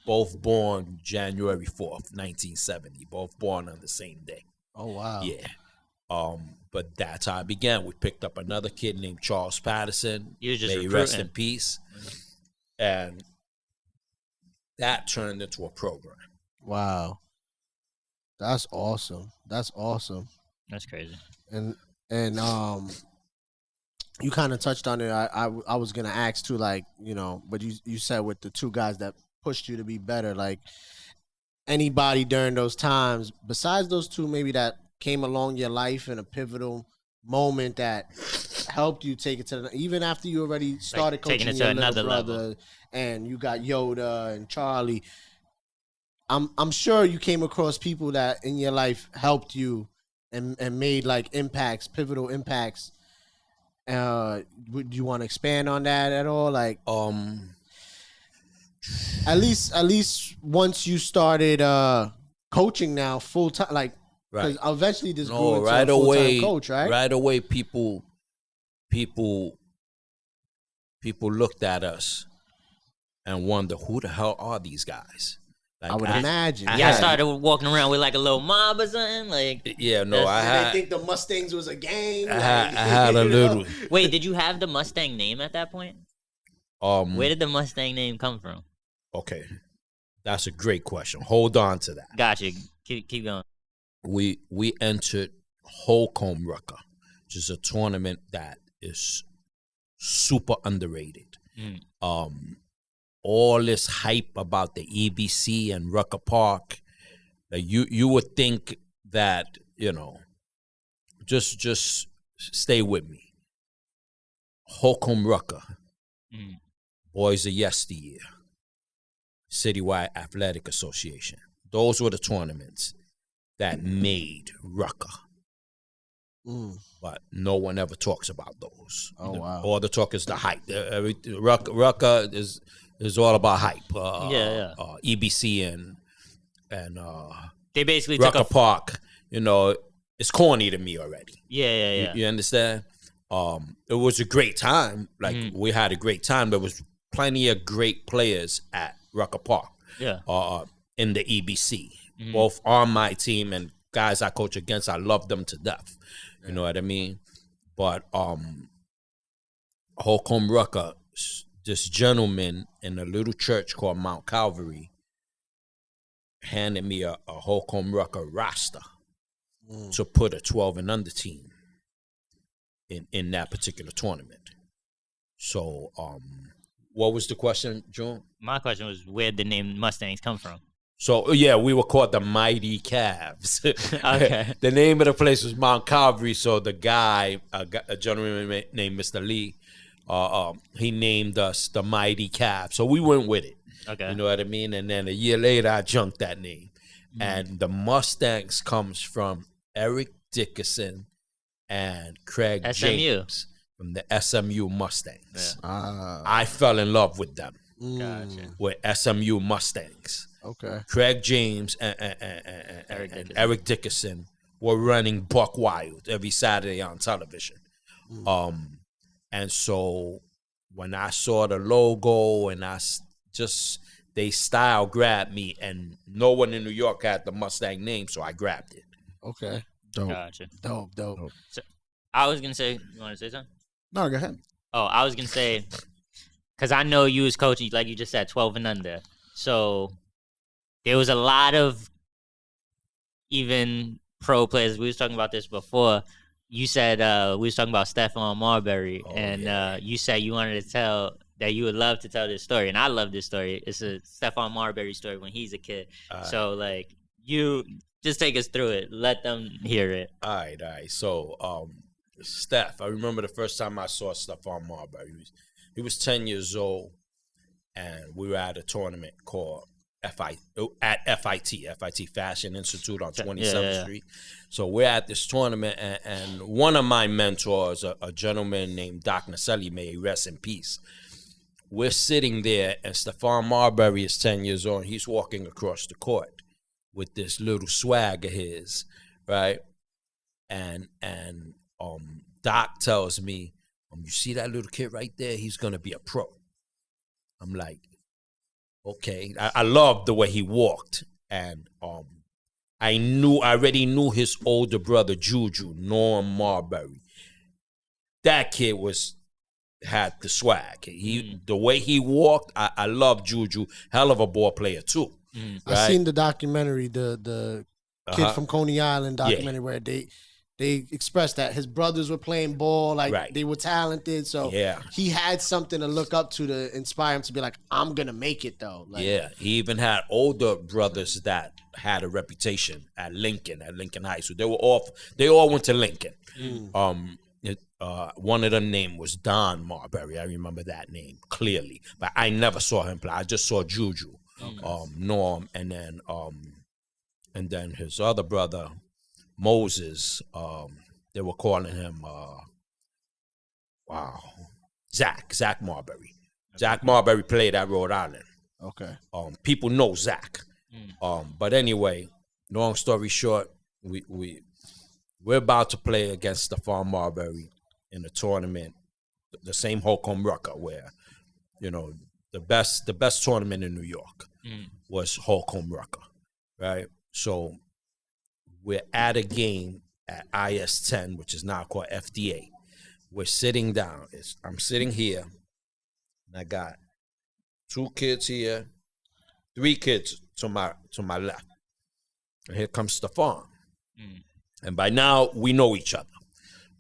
both born January 4th, 1970, both born on the same day. Oh, wow. Yeah. But that's how I began. We picked up another kid named Charles Patterson. You were just may he rest in peace. And that turned into a program. Wow. That's awesome. That's crazy. And you kind of touched on it. I was gonna ask too, like, but you said with the 2 guys that pushed you to be better? Like anybody during those times, besides those two, maybe that came along your life in a pivotal moment that helped you take it to the, even after you already started taking coaching it to your another little brother level. and you got Yoda and Charlie. I'm sure you came across people that in your life helped you and made like impacts, pivotal impacts. Would you want to expand on that at all? Like, at least once you started coaching now full time, like, because eventually this grew into a full-time coach, right? Right away, people looked at us and wonder who the hell are these guys. Like, I would imagine. Y'all started walking around with like a little mob or something, like. Yeah, no, they think the Mustangs was a gang. I had a little. Wait, did you have the Mustang name at that point? Where did the Mustang name come from? Okay, that's a great question. Hold on to that. Gotcha. Keep going. We entered Holcombe Rucker, which is a tournament that is super underrated. All this hype about the EBC and Rucker Park, like you would think that, just stay with me. Holcombe Rucker, Boys of Yesteryear, Citywide Athletic Association. Those were the tournaments that made Rucker. But no one ever talks about those. Oh, wow. All the talk is the hype. Rucker is all about hype. EBC and they basically Rucker took Park, it's corny to me already. Yeah. You understand? It was a great time. Like, we had a great time. There was plenty of great players at Rucker Park. Yeah. In the EBC. Both on my team and guys I coach against, I love them to death. You know what I mean? But Holcombe Rucker, this gentleman in a little church called Mount Calvary handed me a Holcombe Rucker roster to put a 12 and under team in that particular tournament. So, what was the question, June? My question was, where'd the name Mustangs come from? So, yeah, we were called the Mighty Calves. Okay. The name of the place was Mount Calvary, so the guy, a gentleman named Mr. Lee, he named us the Mighty Calves. So we went with it. Okay. You know what I mean? And then a year later, I junked that name. And the Mustangs comes from Eric Dickerson and Craig SMU. James from the SMU Mustangs. Yeah. I fell in love with them. Gotcha. With SMU Mustangs. Okay. Craig James and Eric Dickerson were running Buck Wild every Saturday on television. And so when I saw the logo and they style grabbed me, and no one in New York had the Mustang name, so I grabbed it. Okay. Dope. Gotcha. Dope. So, I was going to say, you want to say something? No, go ahead. Oh, I was going to say, because I know you was coaching, like you just said, 12 and under. So there was a lot of even pro players. We was talking about this before. You said we was talking about Stephon Marbury, you said you wanted to tell that you would love to tell this story, and I love this story. It's a Stephon Marbury story when he's a kid. So, like, you just take us through it. Let them hear it. All right. So, Steph, I remember the first time I saw Stephon Marbury. He was 10 years old, and we were at a tournament called FIT Fashion Institute on 27th Street. So we're at this tournament, and one of my mentors, a gentleman named Doc Naselli, may he rest in peace. We're sitting there, and Stephon Marbury is 10 years old. He's walking across the court with this little swag of his, right? And Doc tells me, you see that little kid right there? He's going to be a pro. I'm like, okay. I loved the way he walked. And I already knew his older brother, Juju, Norm Marbury. That kid had the swag. The way he walked, I love Juju. Hell of a ball player, too. Right? I seen the documentary, the Kid from Coney Island documentary where they expressed that his brothers were playing ball, like Right. they were talented. So Yeah. he had something to look up to inspire him to be like, I'm gonna make it though. Like, Yeah, he even had older brothers that had a reputation at Lincoln High. So they all went to Lincoln. One of them name was Don Marbury. I remember that name clearly, but I never saw him play. I just saw Juju, Norm, and then his other brother Moses. They were calling him Zach Marbury. Zach Marbury played at Rhode Island. Okay. People know Zach. But anyway, long story short, we're about to play against Stephon Marbury in a tournament, the same Holcombe Rucker, where, you know, the best tournament in New York was Holcombe Rucker, right? So we're at a game at IS-10, which is now called FDA. We're sitting down. I'm sitting here, and I got 2 kids here, 3 kids to my left. And here comes Stephon. And by now, we know each other,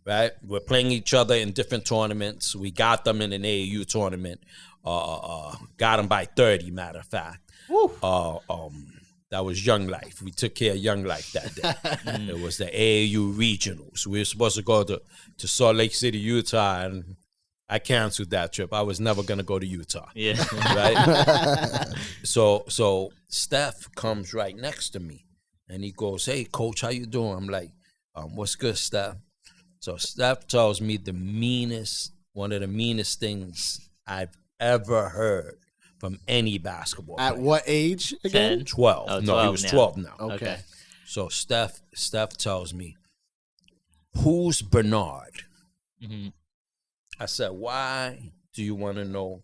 right? We're playing each other in different tournaments. We got them in an AAU tournament. Got them by 30, matter of fact. That was Young Life. We took care of Young Life that day. It was the AAU regionals. We were supposed to go to Salt Lake City, Utah, and I canceled that trip. I was never gonna go to Utah. Yeah. Right. So Steph comes right next to me, and he goes, "Hey, coach, how you doing?" I'm like, "What's good, Steph?" So Steph tells me one of the meanest things I've ever heard from any basketball At player. what age again? 12. Oh, No, he 12 was now. 12 now. Okay. So Steph tells me, "Who's Bernard?" I said, "Why do you want to know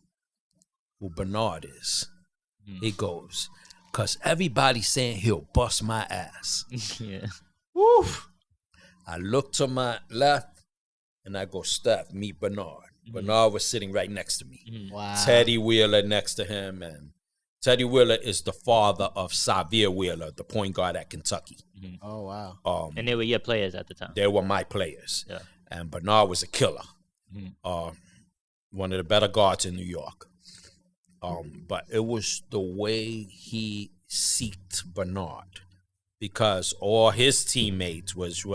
who Bernard is?" He goes, "'Cause everybody's saying he'll bust my ass." Yeah. Woo. I look to my left, and I go, "Steph, meet Bernard." Bernard was sitting right next to me. Wow. Teddy Wheeler next to him, and Teddy Wheeler is the father of Xavier Wheeler, the point guard at Kentucky. Oh wow. And they were your players at the time. They were my players. Yeah. And Bernard was a killer. One of the better guards in New York. But it was the way he seeked Bernard, because all his teammates was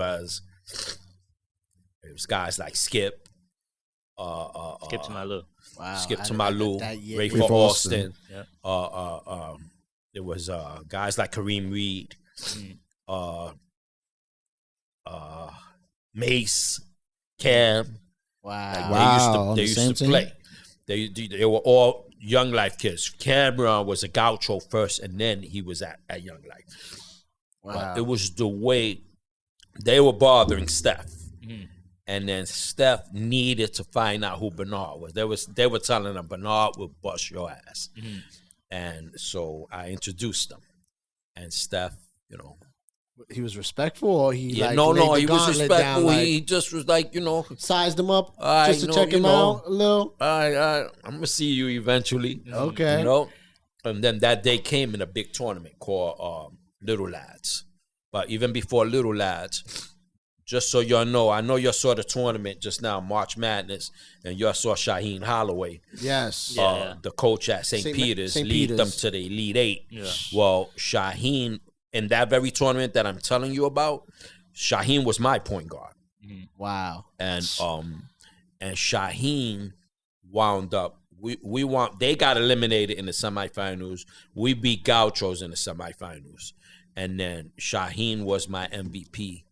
guys like Skip, Skip to my Lou. Wow. Skip I to didn't my know Lou, that yet. Ray Ray for for Austin. Yeah. There was guys like Kareem Reed, Mace, Cam. Wow. Wow, They on the used same to team? play. They were all Young Life kids. Cameron was a Gaucho first, and then he was at Young Life. Wow. But it was the way they were bothering Steph. And then Steph needed to find out who Bernard was. They were telling him Bernard will bust your ass. And so I introduced them. And Steph, you know. He was respectful, or he Yeah, like no, laid the he was gauntlet respectful. down, like, He just was like, you know, sized him up I just to know, check you him know. out a little. I'm gonna see you eventually. Okay. You know? And then that day came in a big tournament called Little Lads. But even before Little Lads, just so y'all know, I know y'all saw the tournament just now, March Madness, and y'all saw Shaheen Holloway, Yes. Yeah. the coach at St. St. Peter's, St. lead them Peter's. to the Elite Eight. Yeah. Well, Shaheen, in that very tournament that I'm telling you about, Shaheen was my point guard. Wow. And Shaheen wound up. They got eliminated in the semifinals. We beat Gauchos in the semifinals, and then Shaheen was my MVP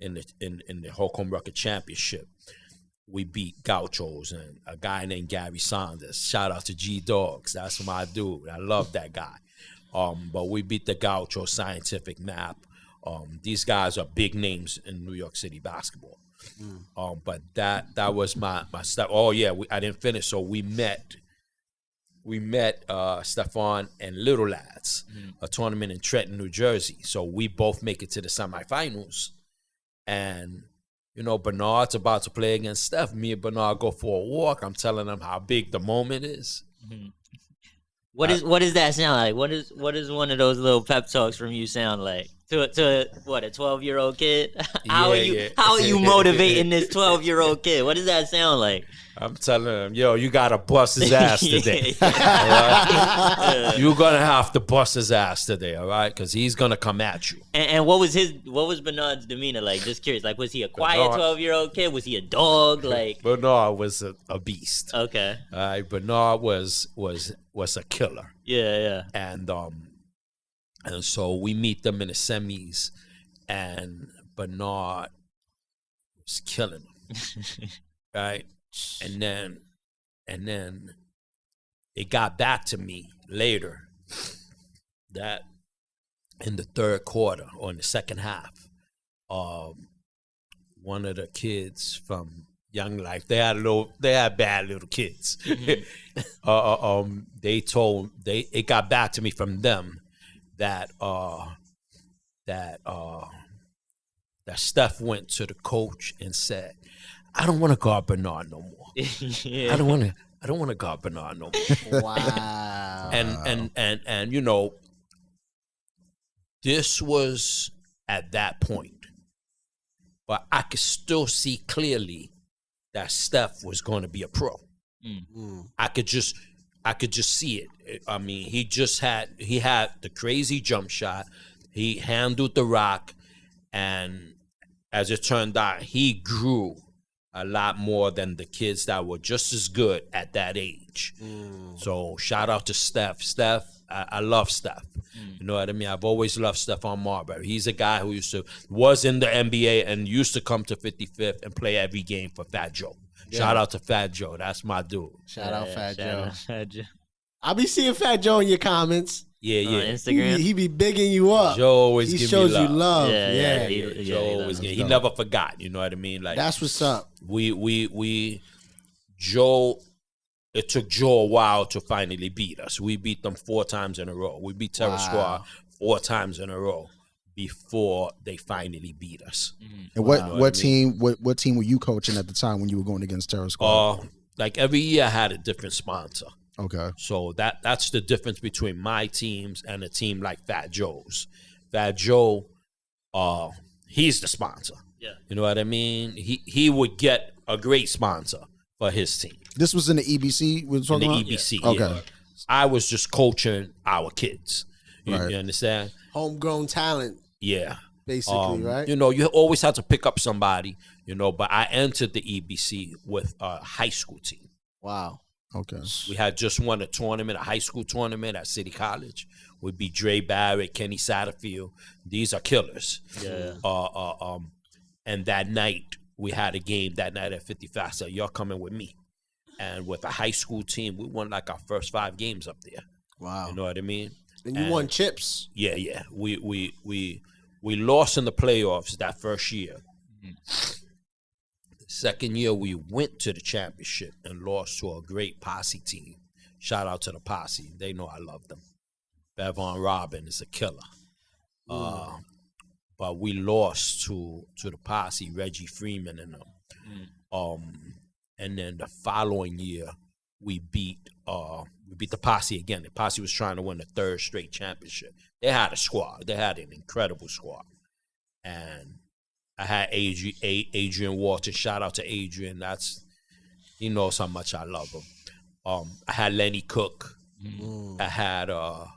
in the Holcombe Rucker Championship. We beat Gauchos and a guy named Gary Saunders. Shout out to G Dogs. That's my dude. I love that guy. But we beat the Gaucho Scientific Map. These guys are big names in New York City basketball. But that was my stuff. Oh yeah, I didn't finish. So we met Stephon and Little Lads, a tournament in Trenton, New Jersey. So we both make it to the semifinals, and you know Bernard's about to play against Steph. Me and Bernard go for a walk. I'm telling him how big the moment is. What does that sound like? What is one of those little pep talks from you sound like to what, a 12-year-old kid? How are you motivating this 12-year-old kid? What does that sound like? I'm telling him, yo, you gotta bust his ass today. All right? You're gonna have to bust his ass today, all right? Because he's gonna come at you. And what was Bernard's demeanor like? Just curious. Like, was he a quiet 12-year-old kid? Was he a dog? Like, Bernard was a beast. Okay. All right, Bernard was a killer. Yeah. And so we meet them in the semis, and Bernard was killing them, right? And then it got back to me later that in the third quarter or in the second half, one of the kids from Young Life, they had bad little kids. Mm-hmm. It got back to me from them that Steph went to the coach and said, I don't want to guard Bernard no more. Yeah. I don't want to guard Bernard no more. Wow. And you know, this was at that point, but I could still see clearly that Steph was going to be a pro. Mm. I could just see it. I mean, he had the crazy jump shot. He handled the rock, and as it turned out, he grew a lot more than the kids that were just as good at that age. So shout out to Steph. I love Steph. You know what I mean? I've always loved Stephon Marbury. He's a guy who was in the NBA and used to come to 55th and play every game for Fat Joe. Yeah. Shout out to Fat Joe. That's my dude. Shout out Fat Joe. Fat Joe. I'll be seeing Fat Joe in your comments. Yeah. On Instagram. He be bigging you up. Joe always he shows you love. Yeah. Joe always he never forgot. You know what I mean? Like, that's what's up. Joe. It took Joe a while to finally beat us. We beat them 4 times in a row. We beat Terror Squad 4 times in a row before they finally beat us. And what team were you coaching at the time when you were going against Terror Squad? Like every year I had a different sponsor. Okay. So that's the difference between my teams and a team like Fat Joe's. Fat Joe, he's the sponsor. Yeah. You know what I mean? He would get a great sponsor for his team. This was in the EBC? In the EBC, yeah. Okay. Yeah. I was just coaching our kids. You understand? Homegrown talent. Yeah. Basically, right? You know, you always have to pick up somebody, you know, but I entered the EBC with a high school team. Wow. Okay. We had just won a high school tournament at City College. We'd be Dre Barrett, Kenny Satterfield. These are killers. Yeah. And that night, we had a game that night at 55. I said, y'all coming with me. And with a high school team, we won like our first 5 games up there. Wow. You know what I mean? And you won chips. Yeah. We lost in the playoffs that first year. The second year, we went to the championship and lost to a great posse team. Shout out to the posse. They know I love them. Bevon Robin is a killer. But we lost to the posse, Reggie Freeman and them. And then the following year, we beat the posse again. The posse was trying to win the 3rd straight championship. They had a squad. They had an incredible squad. And I had Adrian Walton. Shout out to Adrian. He knows how much I love him. I had Lenny Cook. I had a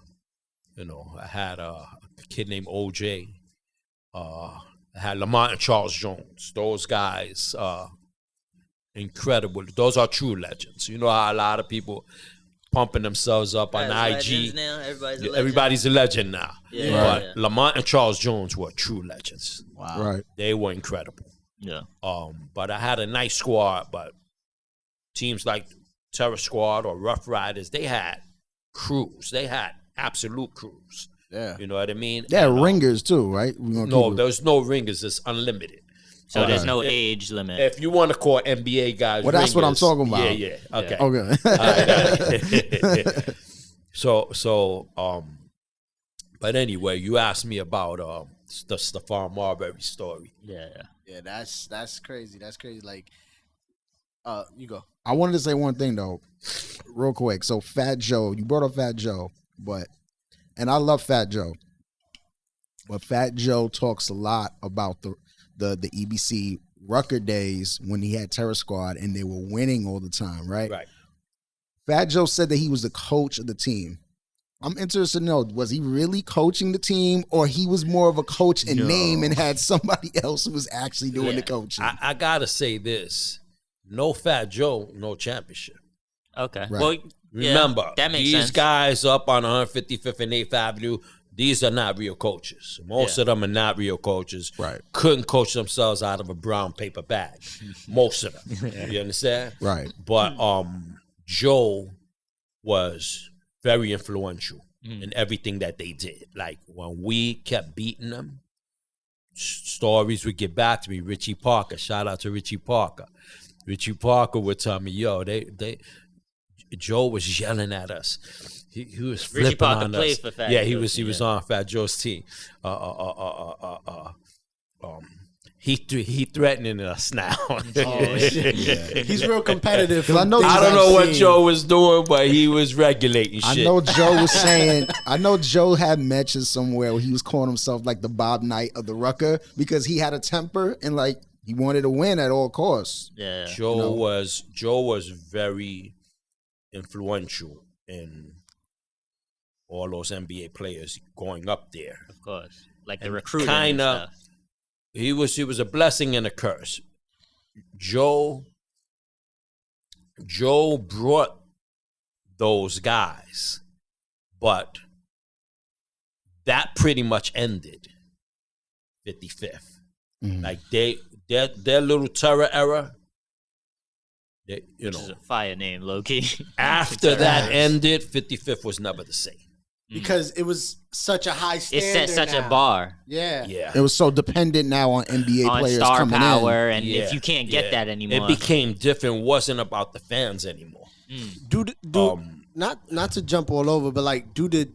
kid named OJ. I had Lamont and Charles Jones. Those guys, incredible. Those are true legends. You know how a lot of people pumping themselves up on IG. Now. Everybody's a legend now. Yeah. But Lamont and Charles Jones were true legends. Wow. Right. They were incredible. Yeah. But I had a nice squad, but teams like Terror Squad or Rough Riders, they had crews. They had absolute crews. Yeah. You know what I mean? Yeah, ringers too, right? No, there's no ringers. It's unlimited. So there's no age limit. If you want to call NBA guys well, that's ringers, what I'm talking about. Yeah. Okay. Okay. So, but anyway, you asked me about the Stephon Marbury story. Yeah. Yeah, that's crazy. That's crazy. Like, you go. I wanted to say one thing though, real quick. So Fat Joe, you brought up Fat Joe, and I love Fat Joe, but Fat Joe talks a lot about the EBC Rucker days when he had Terror Squad and they were winning all the time, right? Right. Fat Joe said that he was the coach of the team. I'm interested to know, was he really coaching the team, or he was more of a coach in name and had somebody else who was actually doing the coaching? I gotta say this: no Fat Joe, no championship. Okay. Right. Well, Remember, that makes these sense. guys up on 155th and 8th Avenue, these are not real coaches. Most of them are not real coaches. Right. Couldn't coach themselves out of a brown paper bag. Most of them. You understand? Right. But Joe was very influential in everything that they did. Like when we kept beating them, stories would get back to me. Richie Parker, shout out to Richie Parker. Richie Parker would tell me, yo, Joe was yelling at us. He was flipping Richie Parker on played us. for Fat Yeah, he Joe's was team, on Fat Joe's team. He threatening us now. Oh, shit. He's real competitive. 'Cause I know- I don't know what Joe was doing, but he was regulating I shit. know Joe was saying, I know Joe had mentioned somewhere where he was calling himself like the Bob Knight of the Rucker because he had a temper and like he wanted to win at all costs. Yeah. Joe was very influential in all those NBA players going up there. Of course. Like the And recruiting and stuff. He was a blessing and a curse. Joe brought those guys, but that pretty much ended 55th. Like their little terror era, Which is a fire name, low-key. after that ended, 55th was never the same. because it was such a high It standard. set such now. a bar Yeah. Yeah. It was so dependent now on NBA on players star coming power, in. and if you can't get that anymore, It became different. It wasn't about the fans anymore. Do not to jump all over, but like, do the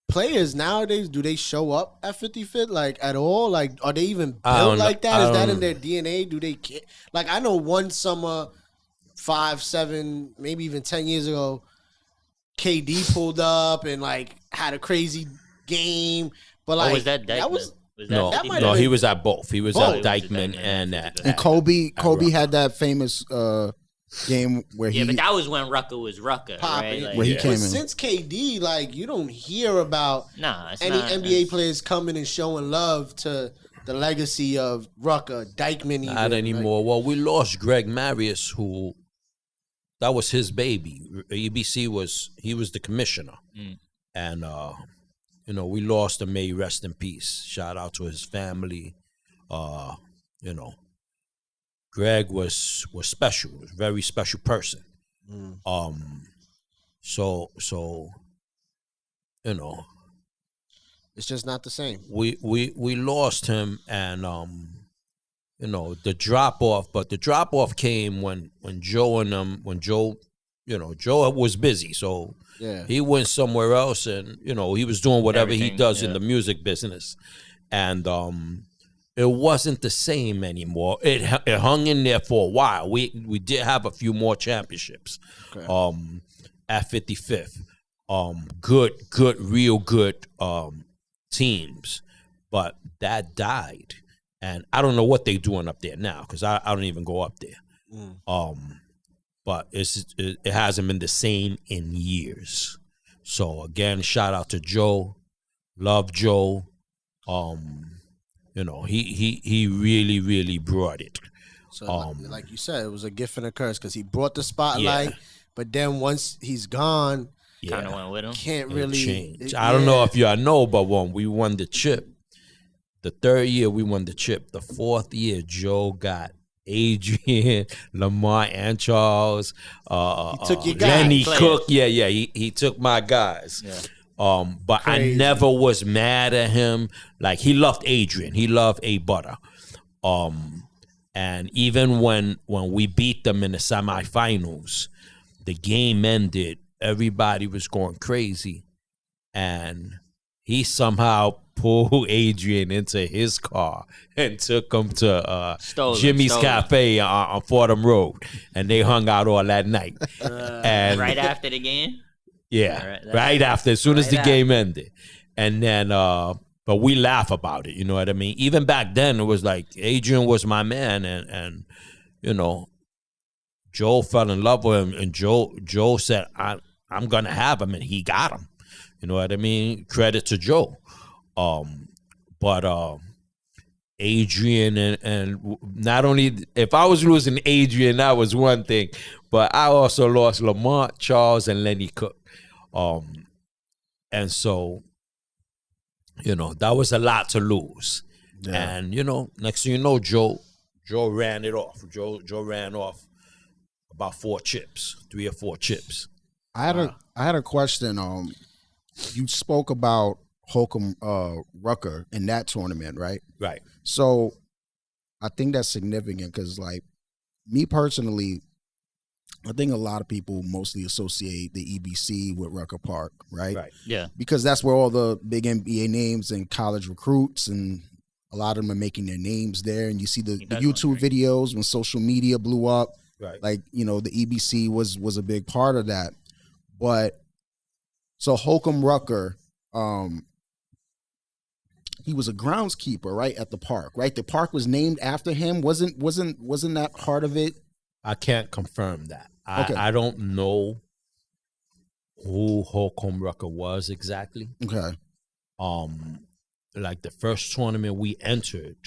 players nowadays, do they show up at 55th like at all? Like, are they even built like that? Is that in their DNA? Do they care? Like, I know one summer, 5, 7, maybe even 10 years ago, KD pulled up and like had a crazy game. But like, was that Dykeman? was No, that might no, have he been was at both. He was both. at Dykeman and at And Kobe Rucker. had that famous game where yeah, he but that was when Rucker was Rucker, popping. right? Like, Where he Yeah. came But in. since KD, like, you don't hear about nah, it's any not, NBA players coming and showing love to the legacy of Rucker, Dykeman. Even. Not anymore. Well, we lost Greg Marius, who that was his baby. EBC was the commissioner, and we lost him. May he rest in peace. Shout out to his family. Greg was special. Was a very special person. So It's just not the same. we lost him, and the drop off. But the drop off came when Joe Joe was busy, so Yeah. he went somewhere else, and he was doing whatever he Everything, does in yeah. the music business, and it wasn't the same anymore. It hung in there for a while. We did have a few more championships, at 55th. Real good teams, but that died, and I don't know what they're doing up there now because I don't even go up there. But it hasn't been the same in years. So again, shout out to Joe, love Joe. He really, really brought it. So, like you said, it was a gift and a curse because he brought the spotlight, but then once he's gone, kind of went with him. can't It really changed. I don't know if y'all know, but when we won the chip, the third year we won the chip, the fourth year Joe got Adrian, Lamar, and Charles. took your Lenny guys. Cook. Yeah. He took my guys. Yeah. But Crazy. I never was mad at him. Like, he loved Adrian. He loved A Butter. And even when we beat them in the semifinals, the game ended. Everybody was going crazy, and he somehow pulled Adrian into his car and took him to Jimmy's Stolen. Cafe on Fordham Road, and they hung out all that night. And Right after the game. yeah, right after, as soon as the game ended, and then but we laugh about it. You know what I mean? Even back then, it was like Adrian was my man, and you know, Joe fell in love with him, and Joe said, I'm gonna have him, and he got him. You know what I mean? Credit to Joe. But Adrian and not only, if I was losing Adrian, that was one thing, but I also lost Lamont, Charles, and Lenny Cook. And so, you know, that was a lot to lose. Yeah. And, you know, next thing you know, Joe ran it off. Joe ran off about 3 or 4 chips. I had a question. You spoke about Holcombe Rucker in that tournament, right? Right. So I think that's significant because, like, me personally, I think a lot of people mostly associate the EBC with Rucker Park, right? Right. Yeah. Because that's where all the big NBA names and college recruits, and a lot of them are making their names there. And you see the YouTube videos when social media blew up. Right. Like, you know, the EBC was a big part of that. But so Holcombe Rucker, he was a groundskeeper, right, at the park, right? The park was named after him. Wasn't that part of it? I can't confirm that. Okay. I don't know who Holcombe Rucker was exactly. Okay. Like the first tournament we entered,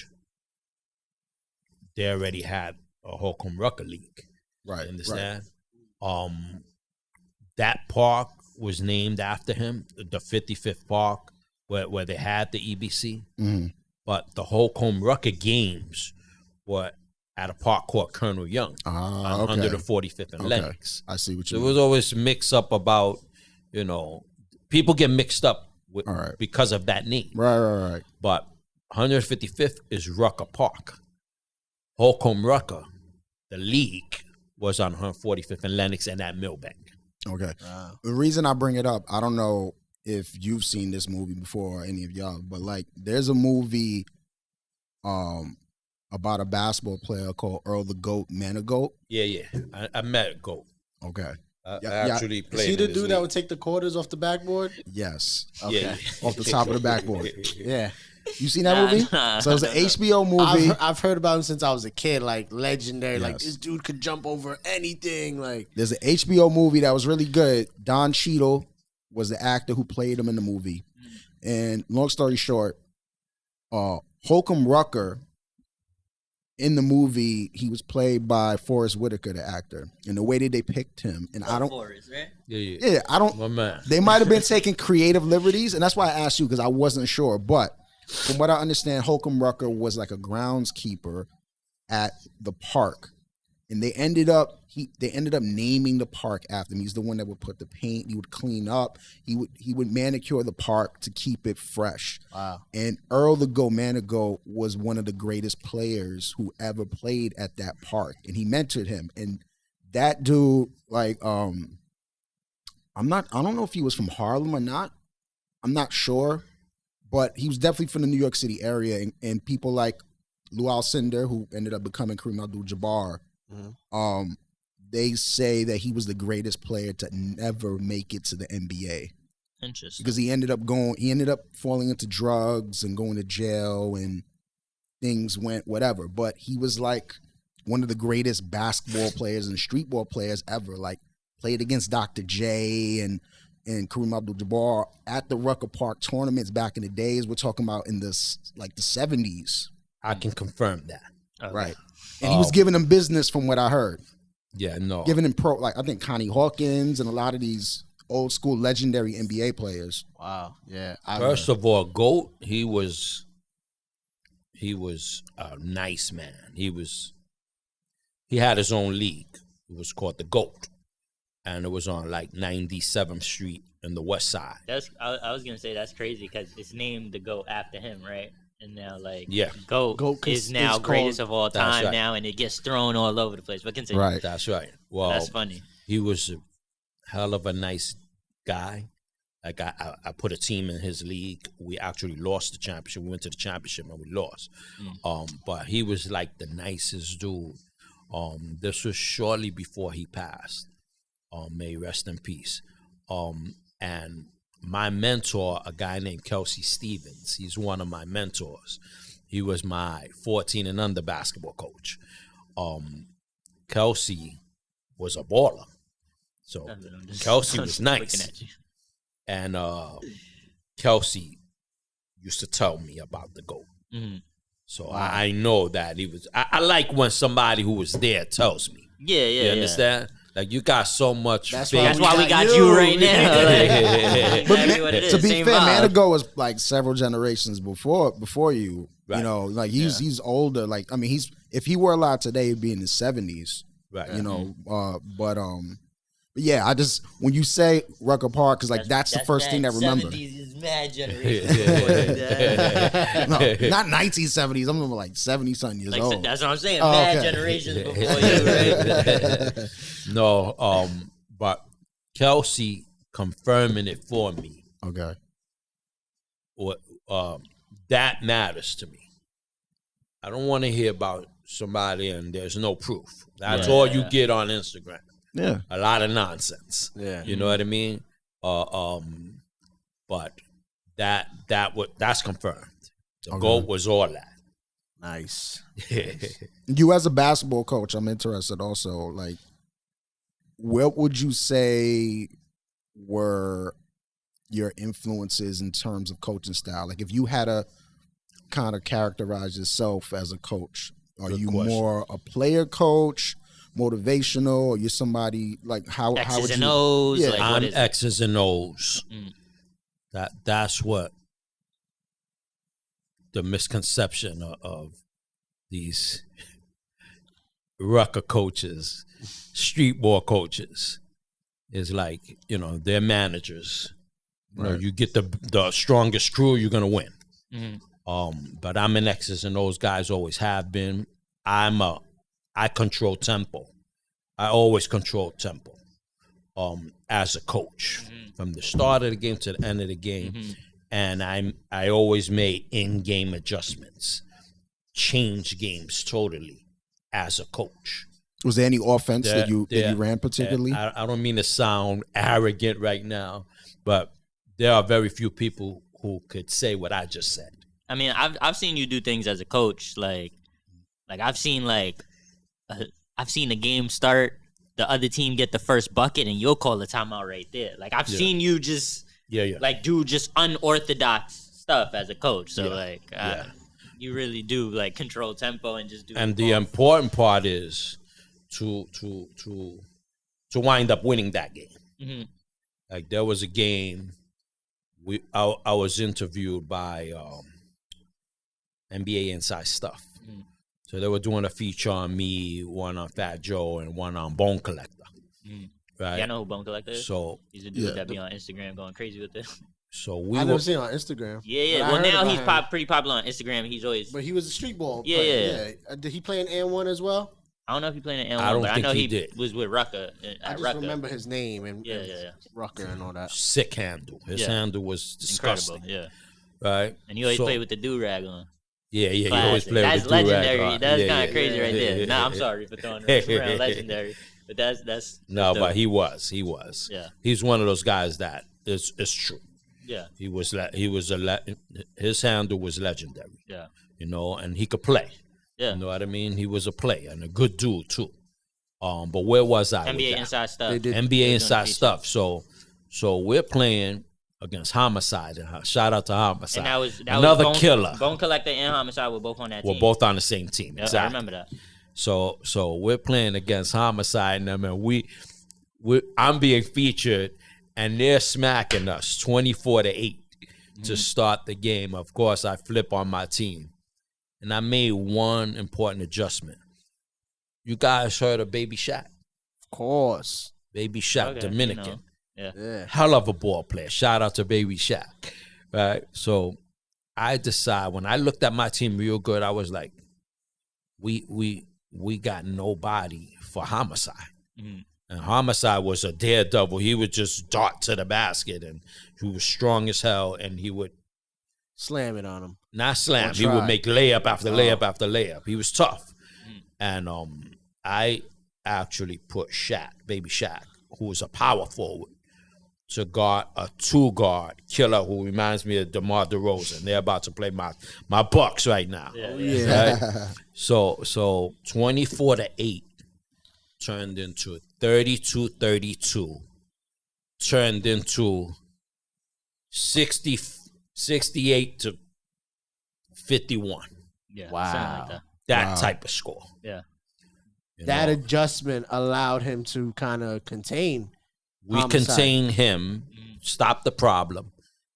they already had a Holcombe Rucker league. Right. You understand? Right. That park was named after him, the 55th Park, where they had the EBC. Mm-hmm. But the Holcombe Rucker games were at a park called Colonel Young on 145th and Lenox. I see what you mean. There was always mix up about, you know, people get mixed up with, because of that name. Right. But 155th is Rucker Park. Holcombe Rucker, the league, was on 145th and Lenox and at Millbank. Okay. The reason I bring it up, I don't know if you've seen this movie before or any of y'all, but like there's a movie about a basketball player called Earl the Goat Manigault. Yeah. I met Goat. Okay. I actually played. Is he the dude that would take the quarters off the backboard? Yes. Okay. Yeah. Off the top of the backboard. Yeah. You seen that movie? So it's an HBO movie. I've heard about him since I was a kid. Like legendary. Yes. Like this dude could jump over anything. Like there's an HBO movie that was really good. Don Cheadle was the actor who played him in the movie. And long story short, Holcombe Rucker in the movie, he was played by Forrest Whitaker, the actor. And the way that they picked him, and I don't, Forrest, right? Yeah, I don't. My man. They might have been taking creative liberties, and that's why I asked you because I wasn't sure. But from what I understand, Holcombe Rucker was like a groundskeeper at the park, and they ended up naming the park after him. He's the one that would put the paint. He would clean up. He would manicure the park to keep it fresh. Wow. And Earl the Go Manigault was one of the greatest players who ever played at that park, and he mentored him. And that dude, like, I don't know if he was from Harlem or not. I'm not sure, but he was definitely from the New York City area. And people like Lou Alcindor, who ended up becoming Kareem Abdul-Jabbar, they say that he was the greatest player to never make it to the NBA. Interesting. Because he ended up falling into drugs and going to jail, and things went whatever. But he was like one of the greatest basketball players and street ball players ever. Like played against Dr. J and Kareem Abdul-Jabbar at the Rucker Park tournaments back in the days. We're talking about in the 70s. I can confirm that. Okay. Right. And he was giving them business from what I heard. Yeah, no. Giving him like I think Connie Hawkins and a lot of these old school legendary NBA players. Wow. Yeah. First of all, Goat, he was a nice man. He had his own league. It was called the Goat. And it was on like 97th Street in the West Side. I was gonna say that's crazy because it's named the GOAT after him, right? And now GOAT is now greatest of all time right. now, and it gets thrown all over the place. But continue. Right. That's right. Well, that's funny. He was a hell of a nice guy. Like I put a team in his league. We actually lost the championship. We went to the championship and we lost. But he was like the nicest dude. This was shortly before he passed. May he rest in peace. And my mentor, a guy named Kelsey Stevens, he's one of my mentors. He was my 14 and under basketball coach. Kelsey was a baller. So Kelsey was nice. And Kelsey used to tell me about the GOAT. So I know that he was. I like when somebody who was there tells me. Yeah. You understand? Like, you got so much That's faith. why we got you right now. Like, But exactly what it is. to be Same fair, vibe. Manigault was like several generations before you. Right. You know, like he's older. Like, I mean, if he were alive today, he'd be in his 70s. Right. You know, but yeah, I just, when you say Rucker Park, because like that's the first thing that I remember. 70s is mad generation. No, not 1970s. I'm like 70 something years Like, old. that's what I'm saying. Oh, mad okay. generations before you, right? No, but Kelsey confirming it for me. Okay. That matters to me. I don't want to hear about somebody and there's no proof. That's all you get on Instagram. Yeah. A lot of nonsense. Yeah. You know what I mean? But that's confirmed. The GOAT was all that. Nice. You as a basketball coach, I'm interested also, like, what would you say were your influences in terms of coaching style? Like, if you had to kind of characterize yourself as a coach, are Good you question. more a player coach, motivational, or you're somebody like how X's would and you? O's. Yeah. Like, what I'm is it? X's and O's. That's what the misconception of these Rucker coaches, street ball coaches, is like, you know, they're managers. You know, Right. you get the strongest crew, you're gonna win. Mm-hmm. But I'm an X's and O's guys, always have been. I control tempo. I always control tempo. As a coach, from the start of the game to the end of the game, and I always made in-game adjustments, change games totally as a coach. Was there any offense that you ran particularly? I don't mean to sound arrogant right now, but there are very few people who could say what I just said. I mean, I've seen you do things as a coach. Like I've seen the game start, the other team get the first bucket, and you'll call the timeout right there. Like, I've seen you just like do just unorthodox stuff as a coach. So you really do like control tempo and just do. And the important part is to wind up winning that game. Mm-hmm. Like, there was a game I was interviewed by NBA Inside Stuff. So they were doing a feature on me, one on Fat Joe, and one on Bone Collector. Right? Yeah, I know who Bone Collector is. So He's a dude that be on Instagram going crazy with it. So I never seen it on Instagram. Yeah. But I Well, heard now about he's him. pretty popular on Instagram. He's always. But he was a street ball Yeah, player. Did he play in N1 as well? I don't know if he played in N1, I don't but I think know he he did. was with Rucker. I just Rucker. remember his name and Yeah. Rucker and all that. sick handle. His handle was disgusting. Incredible, Right? And he always So- played with the do-rag on. Yeah. He always Classic. played That's with the do-rag legendary. on. That's Yeah, kind of yeah, crazy right there. yeah, Nah, I'm yeah. sorry for throwing it around legendary. But that's No, dope. but he was. Yeah. He's one of those guys that is true. Yeah. His handle was legendary. Yeah. You know, and he could play. Yeah. You know what I mean? He was a player and a good dude too. But where was I? with NBA that? inside stuff. NBA inside stuff. So we're playing against Homicide. And shout out to Homicide. And that was another Bone, killer. Bone Collector and Homicide were both on that We're team. both on the same team. Yeah, Exactly. I remember that. So we're playing against Homicide, and I mean, I'm being featured, and they're smacking us 24-8 to start the game. Of course, I flip on my team, and I made one important adjustment. You guys heard of Baby Shaq? Of course. Baby Shaq, Okay, Dominican. you know. Yeah. Hell of a ball player. Shout out to Baby Shaq. Right? So I decide, when I looked at my team real good, I was like, we got nobody for Homicide. And Homicide was a daredevil. He would just dart to the basket, and he was strong as hell, and he would Slam it on him. not slam. Or He would try. make layup after layup after layup. He was tough. And I actually put Shaq, baby Shaq, who was a power forward, to guard a 2-guard killer who reminds me of DeMar DeRozan. They're about to play my Bucks right now. Yeah. Right? So 24-8 turned into 32-32, turned into 68-51. Yeah. Wow. Something like that. That type of score. Yeah. You That know? adjustment allowed him to kind of contain. We Homicide. contained him, stopped the problem,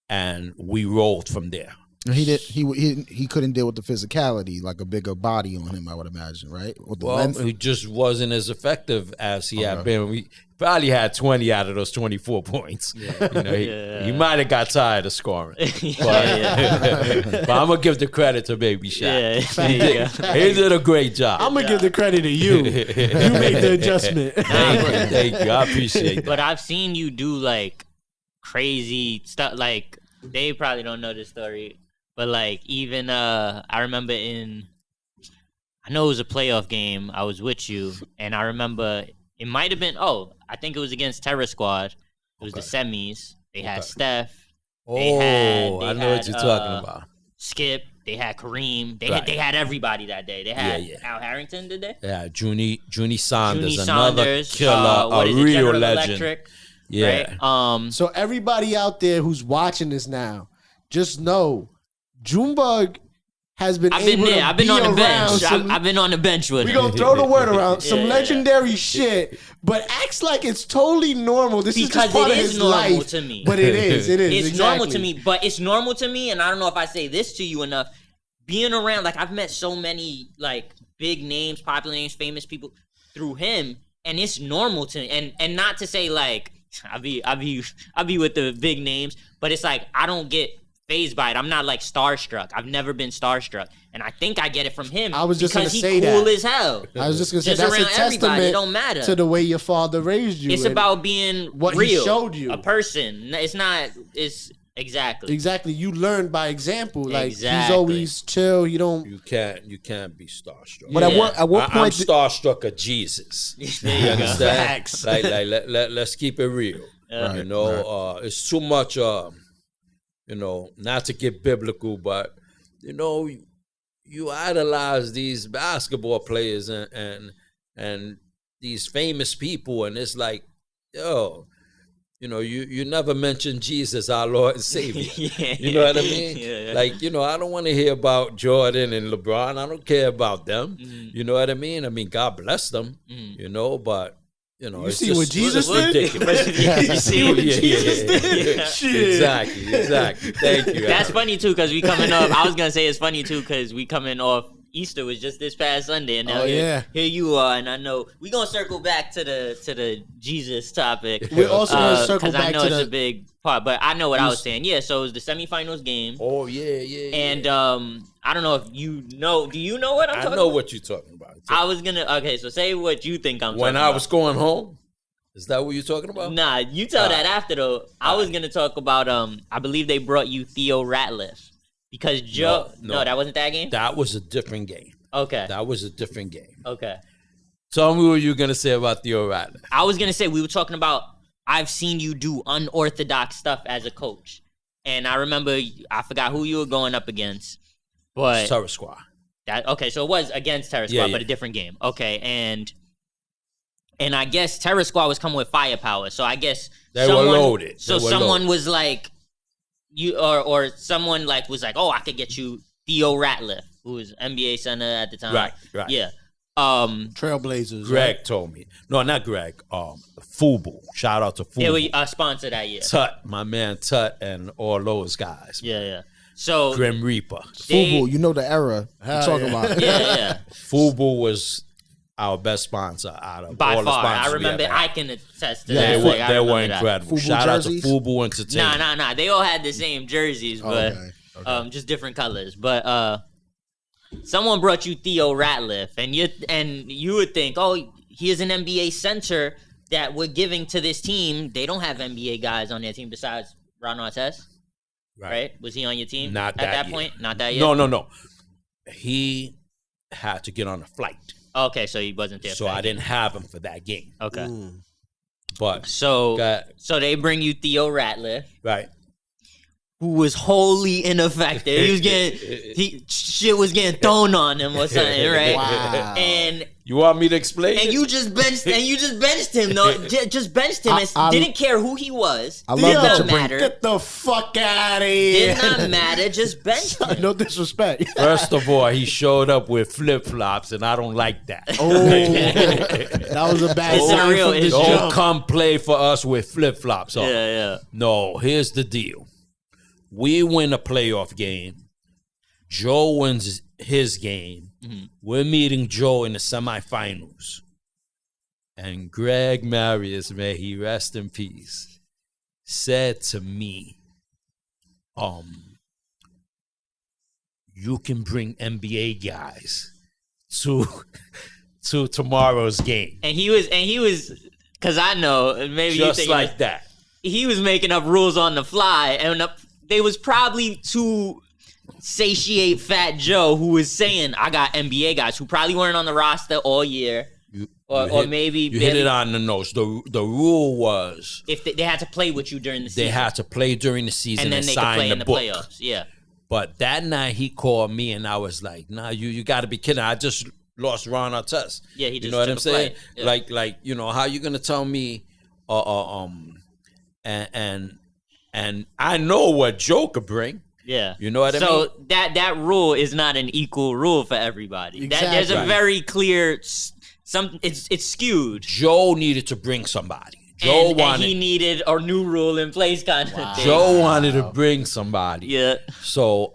and we rolled from there. He couldn't deal with the physicality, like a bigger body on him, I would imagine, right? With the Well, length. he just wasn't as effective as he had been. We probably had 20 out of those 24 points. You know, he might have got tired of scoring. But, but I'm going to give the credit to Baby Shaq. He did a great job. I'm gonna give the credit to you. You made the adjustment. Thank you. I appreciate that. But I've seen you do like crazy stuff. Like they probably don't know this story, but like even I remember I know it was a playoff game. I was with you, and I remember it might have been. I think it was against Terror Squad. It was the semis. They had Steph. They I know had, what you're talking about. Skip. They had Kareem. They Right. had everybody that day. They had Yeah. Al Harrington. Did they? Yeah, Junie Saunders, Junie another Saunders, killer, what a is it, real General legend. Electric, Yeah. right? So everybody out there who's watching this now, just know Junebug has been I've been able there. to I've been be on the around bench. some- I've been on the bench with we him. gonna throw the word around some Yeah. legendary shit, but acts like it's totally normal. This is Because just part it of is his normal life to me. But it is. It is. It's exactly. normal to me, but it's normal to me, and I don't know if I say this to you enough. Being around, like I've met so many like big names, popular names, famous people through him, and it's normal to me. And not to say like I be with the big names, but it's like I don't get phased by it. I'm not like starstruck. I've never been starstruck, and I think I get it from him. I was just because gonna say he's cool that. as hell. I was just gonna say Just that's a around everybody, testament it don't matter. to the way your father raised you. It's and about being what he real, showed you. a person. It's not. It's exactly. exactly. You learn by example. Like he's Exactly. always chill. You don't. You can't be starstruck. But Yeah. at what I'm point? starstruck of Jesus. There you go. Understand? Facts. Like let's keep it real. Right, You know, it's too much. You know, not to get biblical, but you know, you idolize these basketball players and these famous people, and it's like, yo, you know, you never mention Jesus, our Lord and Savior. You know what I mean? Yeah. Like, you know, I don't want to hear about Jordan and LeBron. I don't care about them. You know what I mean? I mean, God bless them. You know, but. You know, You it's see just what Jesus did? ridiculous. You see what Jesus did? Exactly. Thank you. That's Aaron. funny too, because we coming off. I was gonna say it's funny too, because we coming off. Easter was just this past Sunday, and now here you are, and I know we gonna circle back to the Jesus topic. We're also gonna circle 'cause back I know to it's the. a big part, but I know what I was saying. Yeah, so it was the semifinals game, Oh yeah. and I don't know if you know. Do you know what I'm I talking know about? what you're talking about. I was gonna. Okay, so say what you think I'm. When talking I about. was going home, is that what you're talking about? Nah, you tell that after though. I was gonna talk about I believe they brought you Theo Ratliff because Joe. No. That wasn't that game. That was a different game. Okay. That was a different game. Okay. Tell me what you're gonna say about Theo Ratliff. I was gonna say we were talking about. I've seen you do unorthodox stuff as a coach, and I remember I forgot who you were going up against, but Terror Squad. okay, so it was against Terror Squad, Yeah. but a different game. Okay, and I guess Terror Squad was coming with firepower, so I guess They were loaded. So They were someone loaded. was like, you or someone like was like, oh, I could get you Theo Ratliff, who was NBA center at the time. Right. Yeah. Trailblazers. Greg told me. No, not Greg. Fubu. Shout out to Fubu. They were a sponsor that year. Tut, my man Tut, and all those guys. Yeah. So Grim Reaper. Fubu, you know the era you're talking about. yeah. Fubu was our best sponsor out of By all the far, sponsors I we remember. ever I had. can attest to Yeah, that. They Like, I were remember that. incredible. Fubu Shout jerseys? out to Fubu Entertainment. Nah. They all had the same jerseys, but Okay. just different colors. But someone brought you Theo Ratliff, and you would think, oh, he is an NBA center, that we're giving to this team, they don't have NBA guys on their team besides Ron Artest, right? Was he on your team Not at that year. point? Not that yet? No. He had to get on a flight. Okay, so he wasn't there. So I didn't have him for that game. Okay. But So got- so they bring you Theo Ratliff, right. who was wholly ineffective. He was shit was getting thrown on him or something, right? Wow. And You want me to explain? and it? you just benched him though. Just benched him and I- didn't care who he was. I Did love that not you bring- matter. Get the fuck out of here. Did not matter. Just benched him. No disrespect. First of all, he showed up with flip flops, and I don't like that. Oh, that was a bad It's sign real- from the it's Don't jump. come play for us with flip flops on. Yeah. No, here's the deal. We win a playoff game. Joe wins his game. We're meeting Joe in the semifinals. And Greg Marius, may he rest in peace, said to me, you can bring NBA guys to tomorrow's game. And he was, because I know maybe you Just think like that. he was making up rules on the fly, and they was probably to satiate Fat Joe, who was saying, "I got NBA guys who probably weren't on the roster all year, or maybe you hit it on the nose. The rule was if they had to play with you during the season, they had to play during the season and then they could sign play the in the book. playoffs. Yeah, But that night he called me and I was like, "Nah, you got to be kidding! I just lost Ron Artest. Yeah, he you just know what took I'm a saying? flight. Yeah. Like how you gonna tell me? And I know what Joe could bring. yeah. You know what I mean? So that rule is not an equal rule for everybody. There's a Exactly. very clear it's skewed. Joe needed to bring somebody. Joe And he needed a new rule in place, kind of thing. Joe wanted to bring somebody. Yeah. So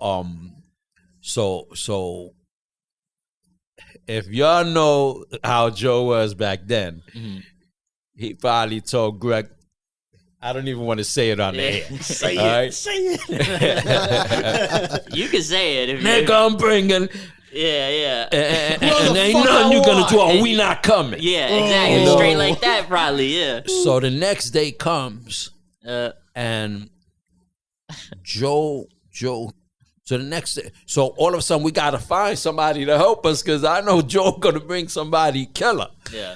if y'all know how Joe was back then, he probably told Greg, I don't even want to say it on the air. Say All it. right? Say it. You can say it if Nigga, I'm bringing, Yeah. and ain't fuck nothing I you gonna want? do, or we not coming. Yeah, exactly. Oh. Straight like that, probably, yeah. So the next day comes, and Joe, so the next day, so all of a sudden we gotta find somebody to help us, because I know Joe gonna bring somebody killer. Yeah.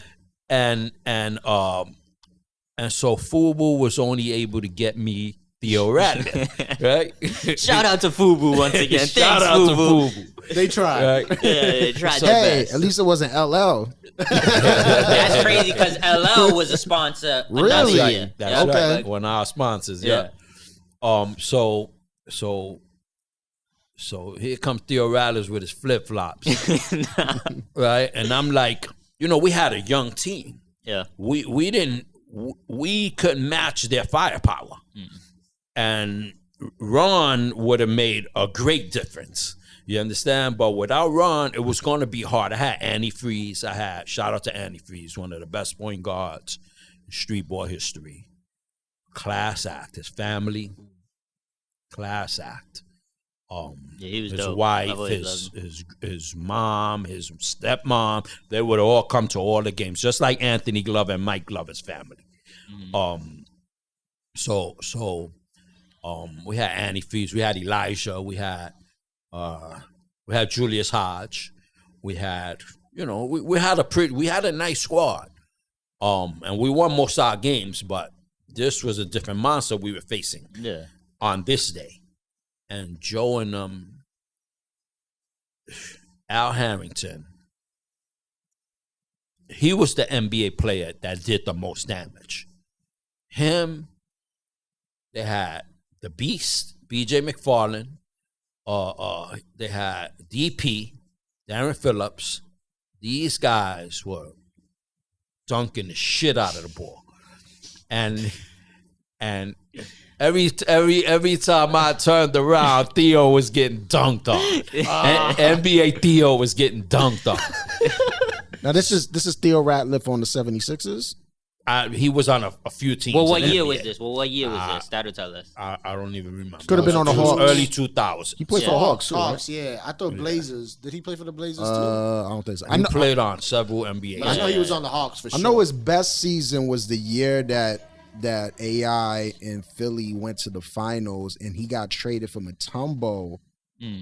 And so Fubu was only able to get me Theo Ratliff, right? Shout out to Fubu once again. Shout Thanks, out Fubu. to Fubu. They tried. Right? Yeah, they tried So- their Hey, best. at least it wasn't LL. That's crazy because LL was a sponsor another Really? year. That's Yeah. Okay. right. One of our sponsors, Yeah. So here comes Theo Ratliff with his flip flops, right? And I'm like, we had a young team. Yeah. We couldn't match their firepower, and Ron would have made a great difference. You understand? But without Ron, it was going to be hard. I had antifreeze. Shout out to antifreeze, one of the best point guards in street ball history. Class act. His family, class act. Yeah, he was His dope. I've wife, always loved his mom, his stepmom, they would all come to all the games, just like Anthony Glover and Mike Glover's family. So we had antifreeze, we had Elijah, we had Julius Hodge, we had we had a nice squad, and we won most of our games, but this was a different monster we were facing Yeah. on this day. And Joe and Al Harrington, he was the NBA player that did the most damage. Him, they had the Beast, BJ McFarland, they had DP, Darren Phillips. These guys were dunking the shit out of the ball. And every time I turned around, Theo was getting dunked on. NBA Theo was getting dunked on. Now this is Theo Ratliff on the 76ers. He was on a few teams. Well, what in year NBA. was this? Well, what year was this? That'll tell us. I don't even remember. Could have been on the It was Hawks. early 2000s. He played for the Hawks, too, right? Hawks, yeah. I thought Blazers. Did he play for the Blazers too? I don't think so. He played on several NBA. But I know he was on the Hawks for sure. I know his best season was the year that AI and Philly went to the finals, and he got traded from Mutombo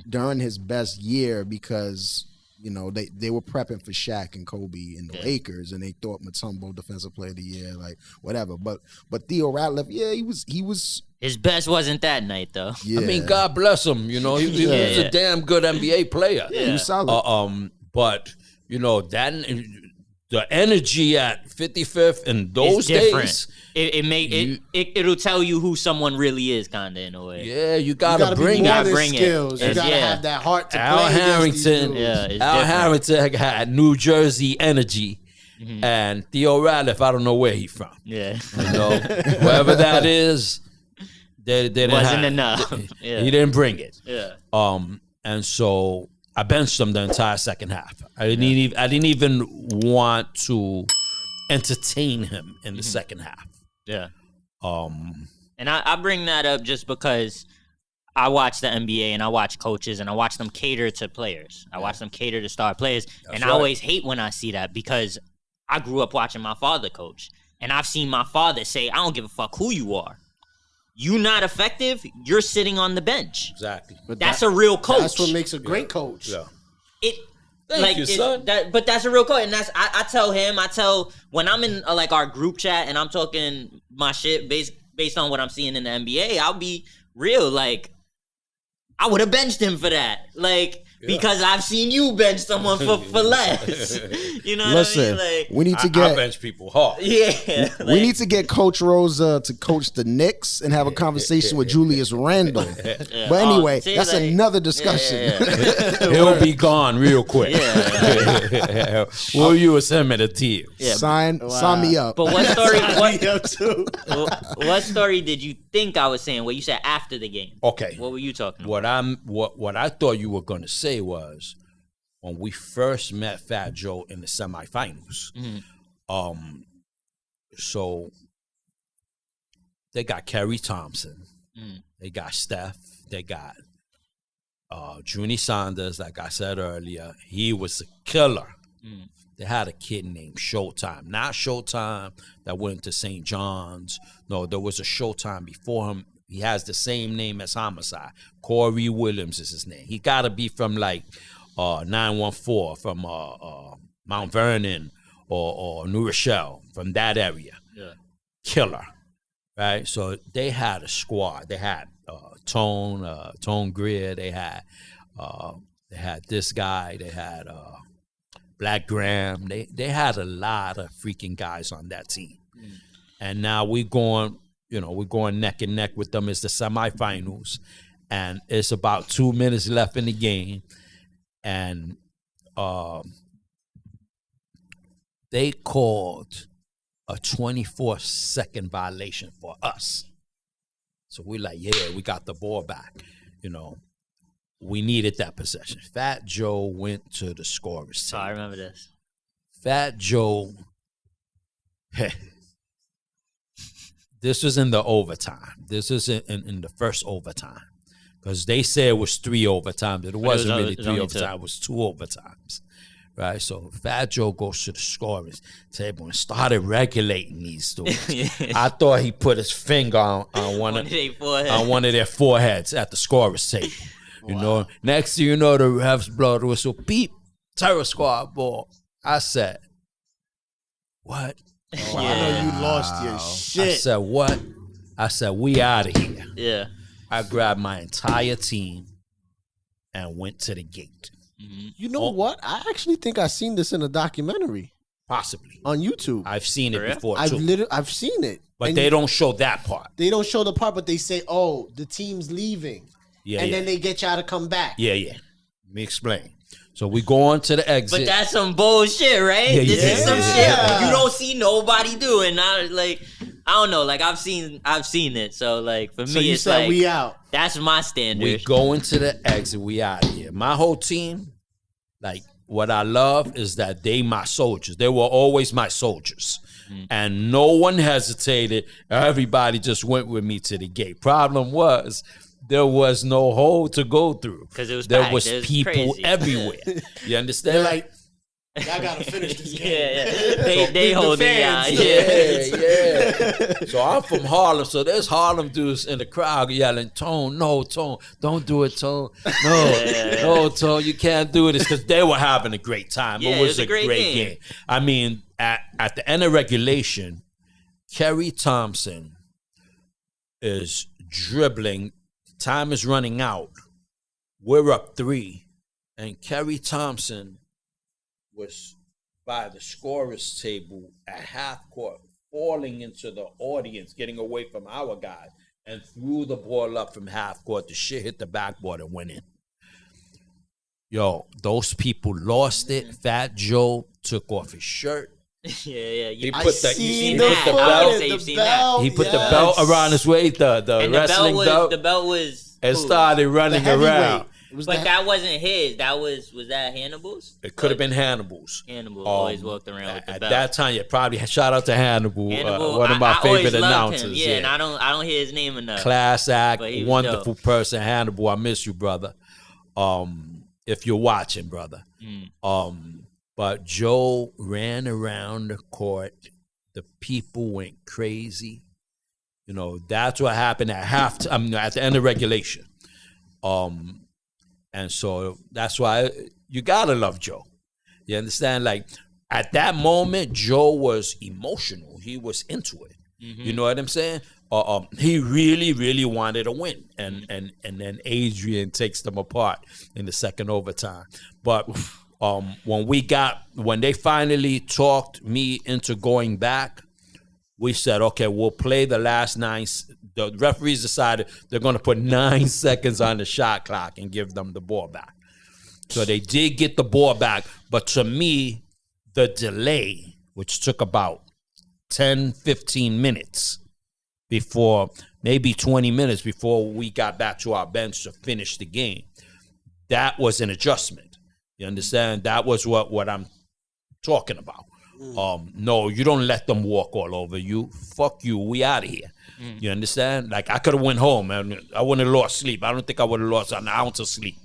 during his best year because they were prepping for Shaq and Kobe and the Lakers, and they thought Mutombo defensive player of the year, like whatever. But Theo Ratliff, he was. His best wasn't that night though. Yeah. I mean, God bless him. He was a damn good NBA player. Yeah, he was solid. But that the energy at 55th in those days. It'll tell you who someone really is, kind of in a way. Yeah, you gotta bring it. skills. You gotta have that heart to Al play Harrington. Al Harrington had New Jersey energy, and Theo Ratliff, I don't know where he from. Yeah, wherever that is, they wasn't enough. He didn't bring it. Yeah. And so I benched him the entire second half. I didn't even want to entertain him in the second half. Yeah. And I bring that up just because I watch the NBA and I watch coaches and I watch them cater to players. I watch them cater to star players. I always hate when I see that because I grew up watching my father coach. And I've seen my father say, I don't give a fuck who you are. You not effective, you're sitting on the bench. Exactly. But that's a real coach. That's what makes a great coach. Yeah. Thank you, son. But that's a real coach, and I tell when I'm in our group chat and I'm talking my shit based on what I'm seeing in the NBA. I'll be real, like I would have benched him for that, because I've seen you bench someone for less. You know what I mean? Like, we need to get I bench people hard. Yeah, we need to get Coach Rosa to coach the Knicks and have a conversation with Julius Randle. But anyway, that's another discussion. He'll be gone real quick. Yeah. We'll use him at a team. Yeah. Sign me up. But what story? What story did you think I was saying? What you said after the game? Okay. What were you talking about? What I thought you were going to say was when we first met Fat Joe in the semifinals. So they got Kerry Thompson, they got Steph, they got Junie Saunders, like I said earlier. He was a killer. They had a kid named Showtime, not Showtime that went to St. John's. No, there was a Showtime before him. He has the same name as Homicide. Corey Williams is his name. He got to be from 914, from Mount Vernon or New Rochelle, from that area. Yeah. Killer, right? So they had a squad. They had Tone Greer. They had this guy. They had Black Graham. They had a lot of freaking guys on that team. And now we're going neck and neck with them. It's the semifinals, and it's about 2 minutes left in the game, and they called a 24-second violation for us. So we're like, yeah, we got the ball back. We needed that possession. Fat Joe went to the scorer's table. I remember this. Fat Joe, this was in the overtime. This is in the first overtime. Because they said it was 3 overtimes. It wasn't really 3 overtimes. It was 2 overtimes. Right? So Fat Joe goes to the scorer's table and started regulating these dudes. I thought he put his finger on one of their foreheads at the scorer's table. You know, next thing you know, the refs blow the whistle, beep, terror squad ball. I said, what? Oh, I know you lost your shit. I said, what? I said, we out of here. Yeah. I grabbed my entire team and went to the gate. You know what? I actually think I seen this in a documentary. Possibly. On YouTube. I've seen it before, too. I've seen it. But they don't show that part. They don't show the part, but they say, oh, the team's leaving. Yeah, then they get y'all to come back. Yeah. Let me explain. So we go on to the exit. But that's some bullshit, right? This is some shit you don't see nobody doing. I don't know. I've seen it. So for me, it's like we out. That's my standard. We go into the exit. We out of here. My whole team, what I love is that they my soldiers. They were always my soldiers. And no one hesitated. Everybody just went with me to the gate. Problem was, there was no hole to go through. Because it was there packed. was It was people crazy. everywhere. You understand? They're like, y'all gotta finish this game. Yeah. They holding y'all. Yeah. So I'm from Harlem, so there's Harlem dudes in the crowd yelling, Tone, no, Tone, don't do it, Tone. No, Tone, you can't do this, because they were having a great time. Yeah, it was a great game. I mean, at the end of regulation, Kerry Thompson is dribbling. Time is running out. We're up 3, and Kerry Thompson was by the scorer's table at half court, falling into the audience, getting away from our guys, and threw the ball up from half court. The shit hit the backboard and went in. Yo, those people lost it. Fat Joe took off his shirt. Yeah. He I put seen the the belt. belt. He put the belt around his waist, the wrestling belt. The belt was. And started running around. But that wasn't his. Was that Hannibal's? It could have been Hannibal's. Hannibal always walked around with the belt. At that time, yeah, probably shout out to Hannibal, one of my I always favorite loved announcers. him. Yeah, and I don't hear his name enough. Class act, But he was wonderful person, Hannibal. I miss you, brother. If you're watching, brother. But Joe ran around the court. The people went crazy. You know, that's what happened at halftime, at the end of regulation. And so that's why you gotta love Joe. You understand? Like, at that moment, Joe was emotional. He was into it. You know what I'm saying? He really, really wanted to win. And then Adrian takes them apart in the second overtime. But when they finally talked me into going back, we said, okay, we'll play the last 9. The referees decided they're going to put 9 seconds on the shot clock and give them the ball back. So they did get the ball back. But to me, the delay, which took about 10, 15 minutes before, maybe 20 minutes before we got back to our bench to finish the game, that was an adjustment. You understand? That was what I'm talking about. No, you don't let them walk all over you. Fuck you. We out of here. You understand? Like, I could have went home and I wouldn't have lost sleep. I don't think I would have lost an ounce of sleep.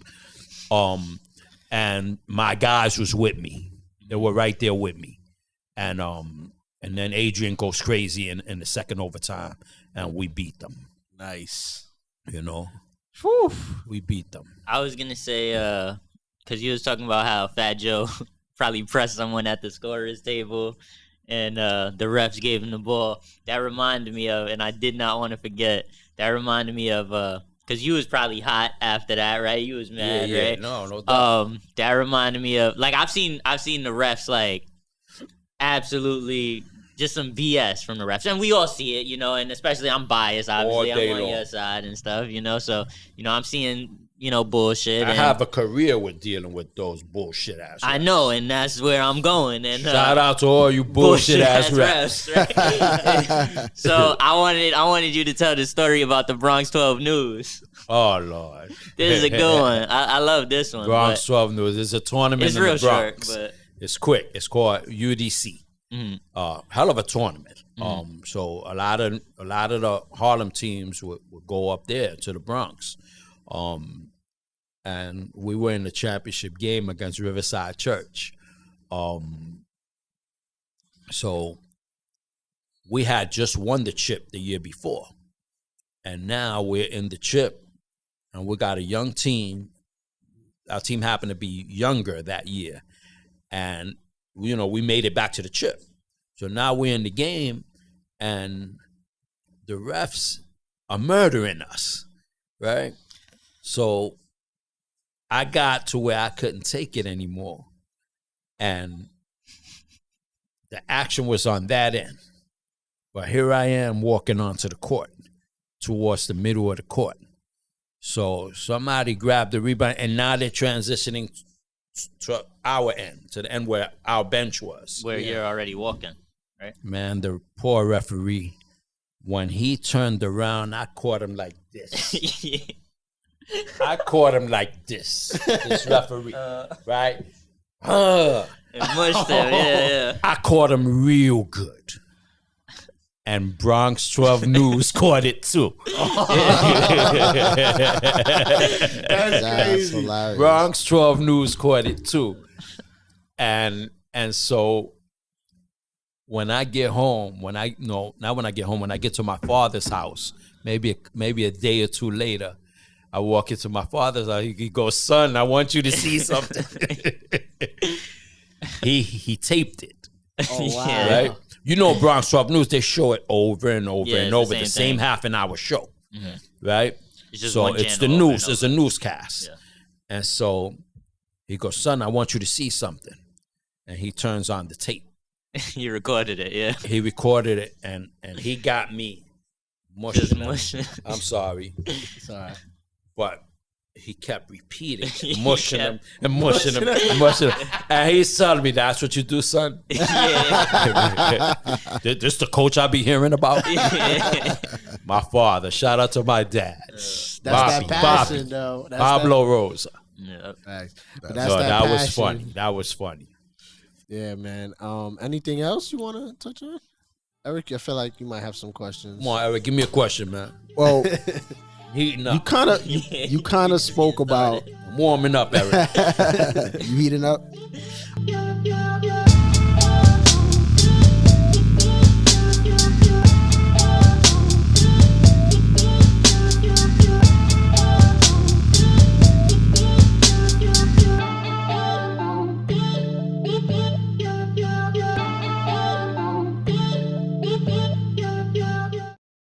And my guys was with me. They were right there with me. And then Adrian goes crazy in the second overtime, and we beat them. Nice. You know? Whew. We beat them. I was going to say, because you was talking about how Fat Joe probably pressed someone at the scorer's table, and the refs gave him the ball. That reminded me of, and I did not want to forget, that reminded me of, because you was probably hot after that, right? You was mad, yeah, right? No doubt. That reminded me of, like, I've seen the refs, like, absolutely just some BS from the refs. And we all see it, you know, and especially I'm biased, obviously. I'm on your side and stuff, you know, so, you know, I'm seeing, you know, bullshit. I have a career with dealing with those bullshit ass refs. I know, and that's where I'm going. And shout out to all you bullshit ass refs. Right? So I wanted you to tell the story about the Bronx 12 News. Oh Lord, this is a good one. I love this one. Bronx 12 News. It's a tournament in the Bronx. Short, but it's quick. It's called UDC. Hell of a tournament. So a lot of the Harlem teams would go up there to the Bronx. And we were in the championship game against Riverside Church. So we had just won the chip the year before. And now we're in the chip, and we got a young team. Our team happened to be younger that year. And, you know, we made it back to the chip. So now we're in the game, and the refs are murdering us, right? So I got to where I couldn't take it anymore. And the action was on that end. But here I am walking onto the court, towards the middle of the court. So somebody grabbed the rebound, and now they're transitioning to our end, to the end where our bench was. Where you're already walking, right? Man, the poor referee, when he turned around, I caught him like this. I caught him like this referee, right? And mushed him, yeah. I caught him real good. and Bronx 12 News caught it too. That's crazy. hilarious. Bronx 12 News caught it too. And so when I get home, when I get to my father's house, maybe a day or two later, I walk into my father's house. He goes, "Son, I want you to see something." he taped it. Oh, wow. Yeah. Right? You know, Bronx 12 News, they show it over and over Yeah, and it's over, the the same same thing. half-an-hour show, right? It's just so one it's the channel over news. and It's a over. newscast. Yeah. And so he goes, "Son, I want you to see something." And he turns on the tape. He recorded it, yeah. He recorded it, and he got me Just mushing. mushing. I'm sorry, Sorry. but he kept repeating He it, mushing him kept and mushing him and mushing him. And he's telling me, "That's what you do, son." Yeah. This the coach I be hearing about. Yeah. My father. Shout out to my dad. That's Bobby, that passion, though. That's Pablo Rosa. Yeah. That, facts. But So that's that was passion. funny. That was funny. Yeah, man. Anything else you want to touch on? Eric, I feel like you might have some questions. Come on, Eric, give me a question, man. Well, Heating you up. kind of you kind of spoke about I'm warming up, Eric. you heating up.